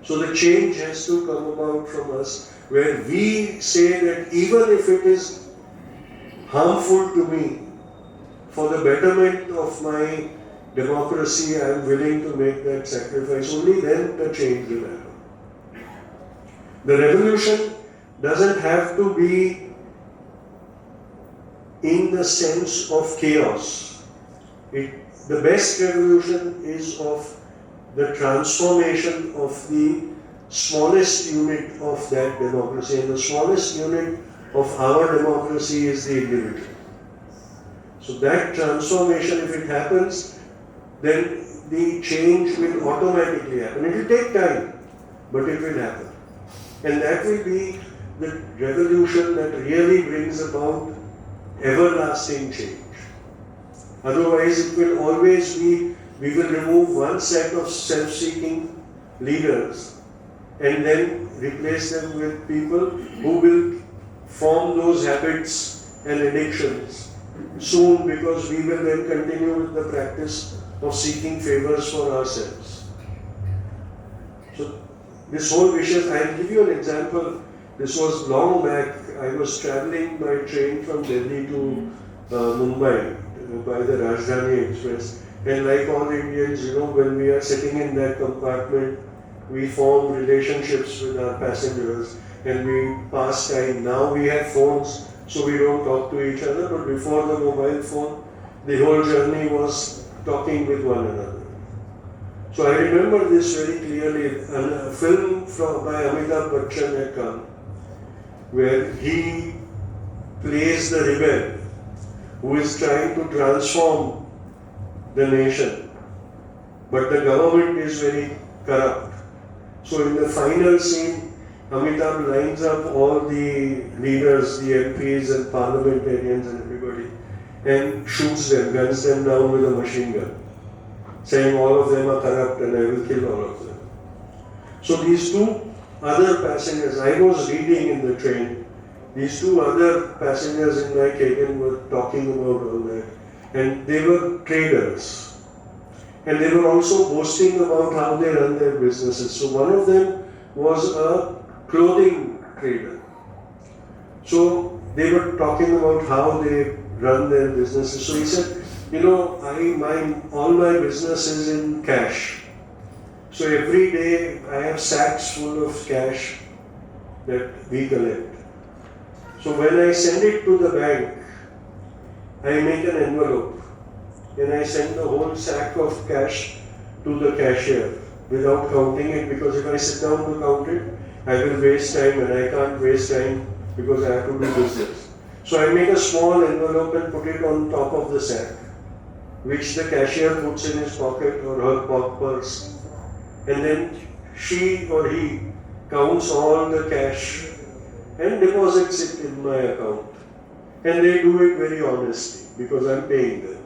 So the change has to come about from us, where we say that even if it is harmful to me, for the betterment of my democracy, I am willing to make that sacrifice. Only then the change will happen. The revolution doesn't have to be in the sense of chaos. The best revolution is of the transformation of the smallest unit of that democracy, and the smallest unit of our democracy is the individual. So that transformation, if it happens, then the change will automatically happen. It will take time, but it will happen. And that will be the revolution that really brings about everlasting change. Otherwise, it will always be, we will remove one set of self-seeking leaders and then replace them with people who will form those habits and addictions soon, because we will then continue with the practice of seeking favors for ourselves. So this whole vicious, I'll give you an example. This was long back. I was traveling by train from Delhi to Mumbai by the Rajdhani Express. And like all Indians, when we are sitting in that compartment, we formed relationships with our passengers and we passed time. Now we have phones, so we don't talk to each other, but before the mobile phone, the whole journey was talking with one another. So I remember this very clearly. A film by Amitabh Bachchan had come, where he plays the rebel who is trying to transform the nation, but the government is very corrupt. So in the final scene, Amitabh lines up all the leaders, the MPs and parliamentarians and everybody, and shoots them, guns them down with a machine gun, saying all of them are corrupt and I will kill all of them. So these two other passengers, I was reading in the train, these two other passengers in my cabin were talking about all that, and they were traders. And they were also boasting about how they run their businesses. So one of them was a clothing trader. So they were talking about how they run their businesses. So he said, all my business is in cash. So every day I have sacks full of cash that we collect. So when I send it to the bank, I make an envelope and I send the whole sack of cash to the cashier without counting it, because if I sit down to count it, I will waste time and I can't waste time because I have to do business. So I make a small envelope and put it on top of the sack, which the cashier puts in his pocket or her purse, and then she or he counts all the cash and deposits it in my account. And they do it very honestly because I'm paying them.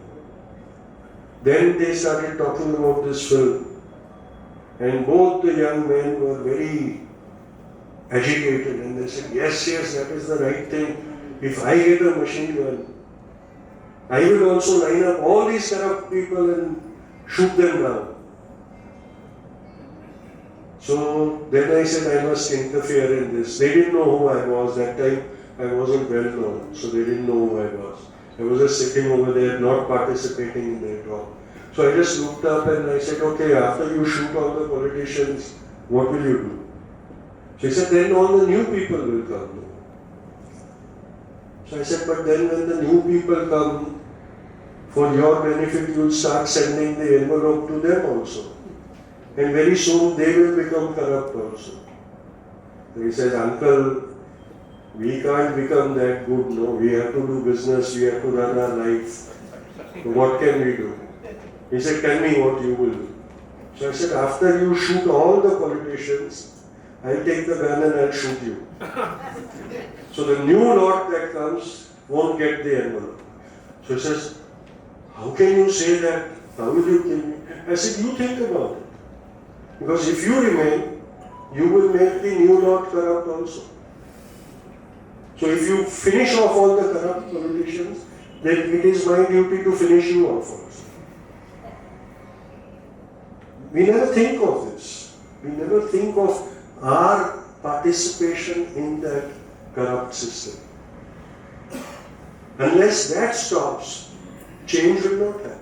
Then they started talking about this film, and both the young men were very agitated, and they said, yes, that is the right thing. If I get a machine gun, I will also line up all these corrupt people and shoot them down. So then I said I must interfere in this. They didn't know who I was. That time I wasn't well known, so they didn't know who I was. I was just sitting over there, not participating in their talk. So I just looked up and I said, okay, after you shoot all the politicians, what will you do? She said, then all the new people will come. So I said, but then when the new people come, for your benefit, you will start sending the envelope to them also. And very soon they will become corrupt also. So he said, uncle, we can't become that good, no. We have to do business, we have to run our life. So what can we do? He said, tell me what you will do. So I said, after you shoot all the politicians, I'll take the gun and I'll shoot you. So the new lot that comes won't get the envelope. So he says, how can you say that? How will you kill me? I said, you think about it. Because if you remain, you will make the new lot corrupt also. So if you finish off all the corrupt politicians, then it is my duty to finish you off also. We never think of this. We never think of our participation in that corrupt system. Unless that stops, change will not happen.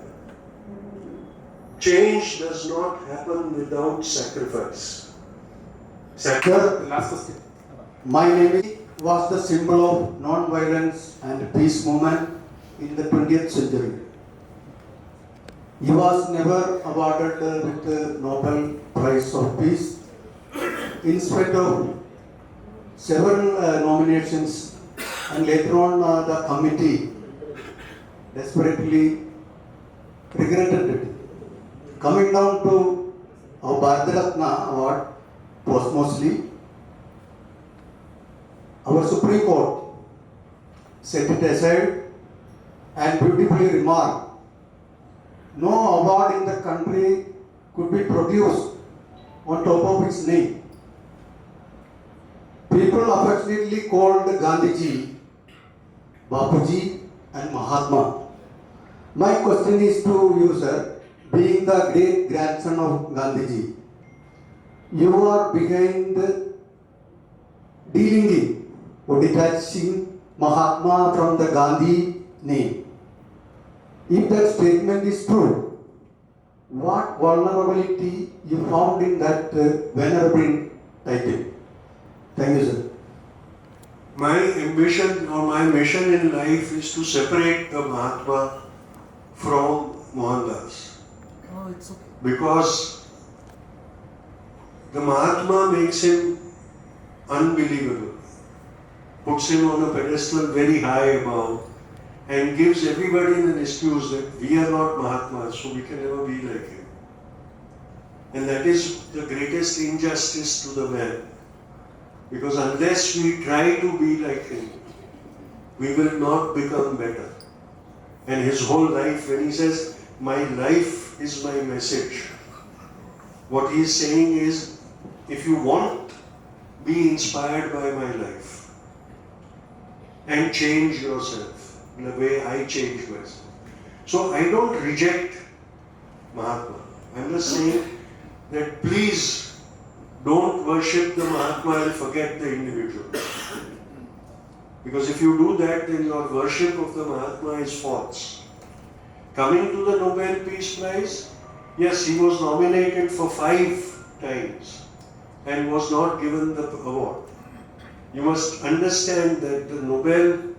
Change does not happen without sacrifice. Last question. My name was the symbol of non-violence and peace movement in the 20th century. He was never awarded with the Nobel Prize of Peace. In spite of several nominations, and later on the committee desperately regretted it. Coming down to our Bharat Ratna award posthumously, our Supreme Court set it aside and beautifully remarked, no award in the country could be produced on top of its name. People affectionately called Gandhiji, Bapuji and Mahatma. My question is to you, sir. Being the great grandson of Gandhiji, you are behind delinking or detaching Mahatma from the Gandhi name. If that statement is true, what what vulnerability you found in that venerable title? Thank you, sir. My ambition or my mission in life is to separate the Mahatma from Mohandas. Oh, it's okay. Because the Mahatma makes him unbelievable, puts him on a pedestal very high above, and gives everybody an excuse that we are not Mahatmas, so we can never be like him. And that is the greatest injustice to the man. Because unless we try to be like him, we will not become better. And his whole life, when he says, my life is my message, what he is saying is, if you want, be inspired by my life and change yourself in the way I changed myself. So I don't reject Mahatma. I'm just saying that please don't worship the Mahatma and forget the individual. Because if you do that, then your worship of the Mahatma is false. Coming to the Nobel Peace Prize, yes, he was nominated for 5 times and was not given the award. You must understand that the Nobel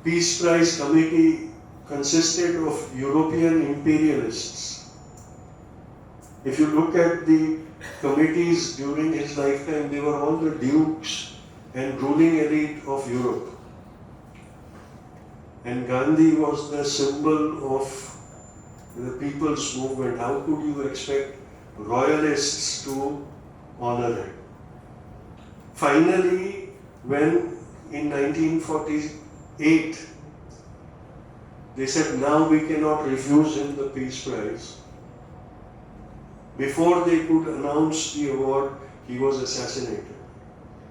Peace Prize Committee consisted of European imperialists. If you look at the committees during his lifetime, they were all the dukes and ruling elite of Europe. And Gandhi was the symbol of the people's movement. How could you expect royalists to honor him? Finally, when in 1948 they said now we cannot refuse him the Peace Prize, before they could announce the award, he was assassinated.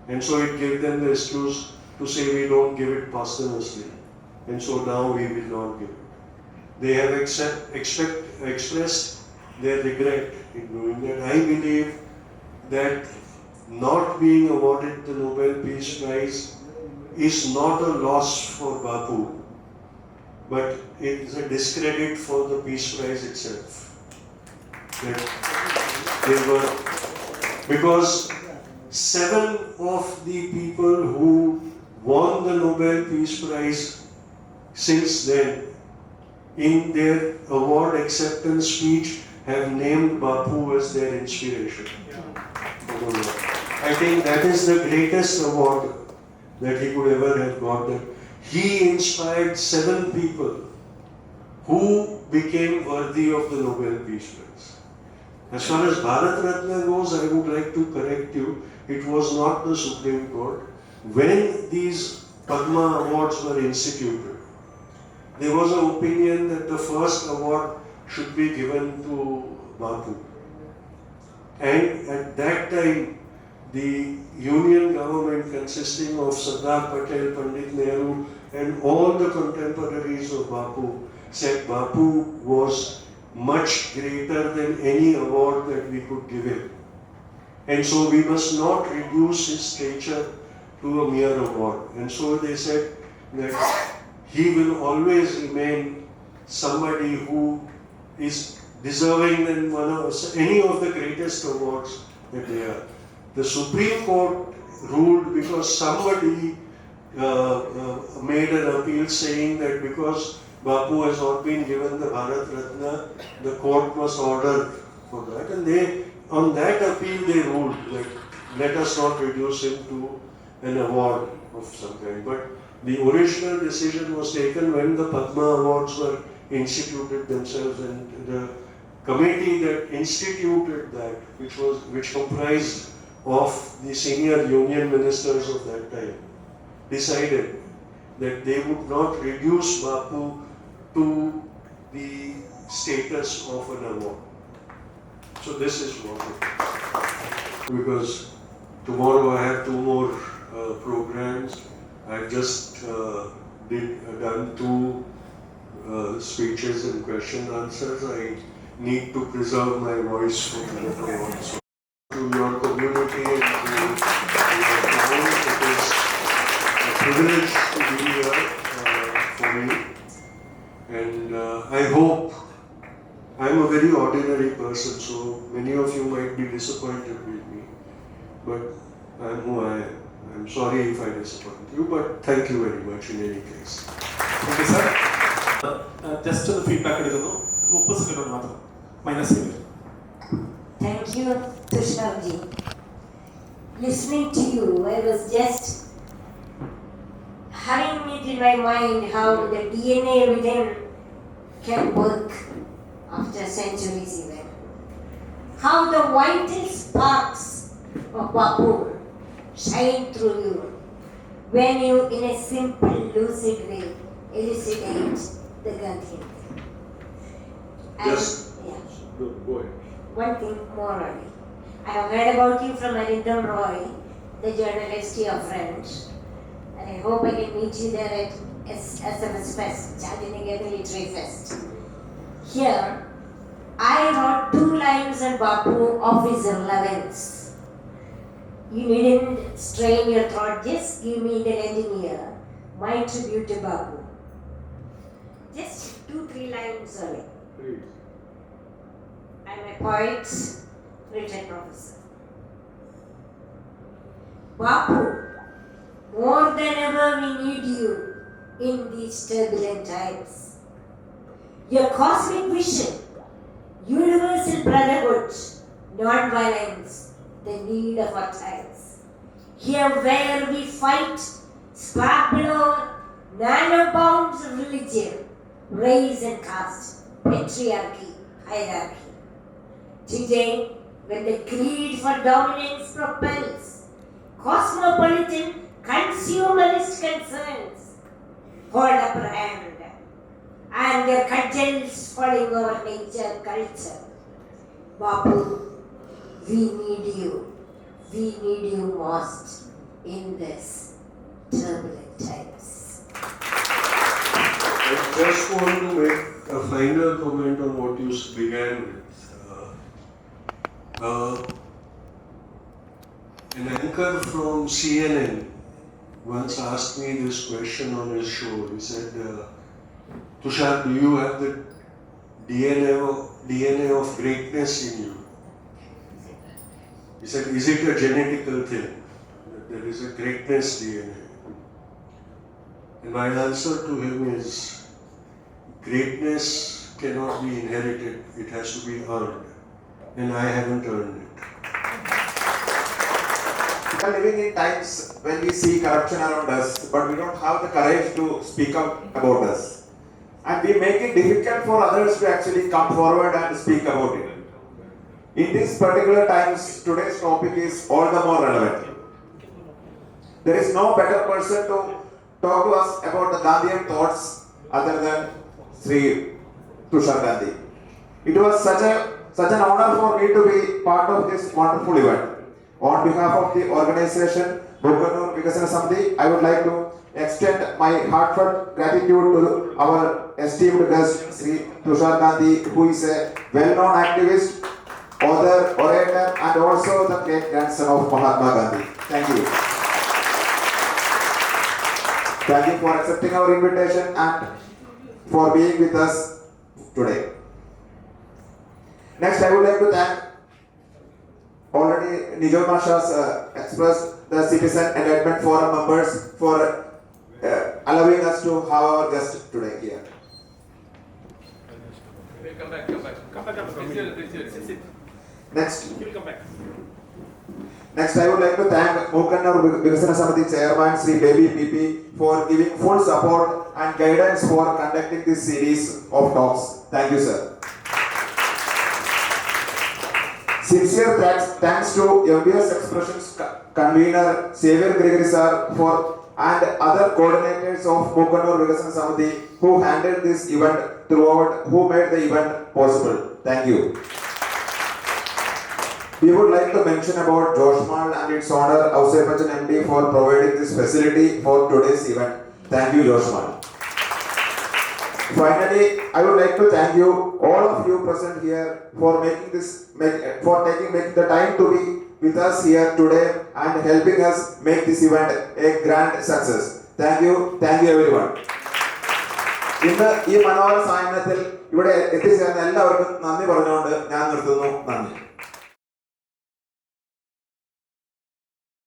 And so it gave them the excuse to say we don't give it posthumously. And so now we will not give it. They have expressed their regret in doing that. I believe that not being awarded the Nobel Peace Prize is not a loss for Bapu, but it is a discredit for the Peace Prize itself. Because 7 of the people who won the Nobel Peace Prize since then, in their award acceptance speech, have named Bapu as their inspiration. I think that is the greatest award that he could ever have gotten. He inspired 7 people who became worthy of the Nobel Peace Prize. As far as Bharat Ratna goes, I would like to correct you. It was not the Supreme Court. When these Padma Awards were instituted, there was an opinion that the first award should be given to Bapu. And at that time, the union government consisting of Sardar Patel, Pandit Nehru, and all the contemporaries of Bapu said Bapu was much greater than any award that we could give him. And so we must not reduce his stature to a mere award. And so they said that he will always remain somebody who is deserving than any of the greatest awards that they are. The Supreme Court ruled because somebody made an appeal saying that because Bapu has not been given the Bharat Ratna, the court must order for that. And they, on that appeal, they ruled that let us not reduce him to an award of some kind. But the original decision was taken when the Padma Awards were instituted themselves, and the committee that instituted that, which comprised of the senior union ministers of that time, decided that they would not reduce Bapu to the status of an award. So this is what it is. Because tomorrow I have 2 more programs. I've just done 2 speeches and question answers. I need to preserve my voice for another one. So to your community and to your town, it is a privilege to be here for me. And I hope I'm a very ordinary person, so many of you might be disappointed with me, but I'm who I am. I'm sorry if I disappoint you, but thank you very much in any case. Thank you, sir. Just the feedback എടുക്കുന്നു 30 second മാത്രം minus ചെയ്തു. Thank you, Tushar ji. Listening to you, I was just having it in my mind how the DNA within can work after centuries even. How the vital sparks of Bapu shine through you when you, in a simple, lucid way, elucidate the Gandhian. Yes. Yeah. Go ahead. One thing more only. I have heard about you from Arindam Roy, the journalist, your friend, and I hope I can meet you there at SMS Fest, Chandiniya Military Fest. Here, I wrote 2 lines on Bapu of his relevance. You needn't strain your throat, just give me the engineer, my tribute to Bapu. Just 2-3 lines only. Please. I'm a poet, written professor. Bapu, more than ever we need you in these turbulent times. Your cosmic vision, universal brotherhood, non-violence, the need of our times. Here where we fight, spark below, nanobounds of religion, race and caste, patriarchy, hierarchy. Today, when the greed for dominance propels cosmopolitan consumerist concerns hold upper hand, and their cudgels falling over nature culture, Bapu, we need you. We need you most in this turbulent times. I just want to make a final comment on what you began with. An anchor from CNN once asked me this question on his show. He said, Tushar, do you have the DNA of greatness in you? He said, is it a genetical thing? That there is a greatness DNA. And my answer to him is, greatness cannot be inherited, it has to be earned. And I haven't earned it. We are living in times when we see corruption around us, but we don't have the courage to speak up about us. And we make it difficult for others to actually come forward and speak about it. In these particular times, today's topic is all the more relevant. There is no better person to talk to us about the Gandhian thoughts other than Sri Tushar Gandhi. It was such an honor for me to be part of this wonderful event. On behalf of the organization Mookkannoor Vikasana Samithi, I would like to extend my heartfelt gratitude to our esteemed guest Sri Tushar Gandhi, who is a well-known activist, author, orator, and also the great grandson of Mahatma Gandhi. Thank you. Thank you for accepting our invitation and for being with us today. Next, I would like to thank already Nijol Masha has expressed the Citizen Enlightenment Forum members for allowing us to have our guest today here. Come back. Sit. Next. He'll come back. Next, I would like to thank Mookkannoor Vikasana Samithi Chairman Sri Baby PP for giving full support and guidance for conducting this series of talks. Thank you, sir. Sincere thanks to MVS Expressions convener Xavier Gregory sir and other coordinators of Mookkannoor Vikasana Samithi who handled this event throughout, who made the event possible. Thank you. We would like to mention about Joshmal and its owner Ausepachan MD for providing this facility for today's event. Thank you, Joshmal. Finally, I would like to thank you, all of you present here, for making the time to be with us here today and helping us make this event a grand success. Thank you everyone. ഇന്ന് ഈ മനോഹര സായനത്തിൽ ഇവിടെ എത്തിച്ചേർന്ന എല്ലാവർക്കും നന്ദി പറഞ്ഞുകൊണ്ട് ഞാൻ നിർത്തുന്നു. നന്ദി.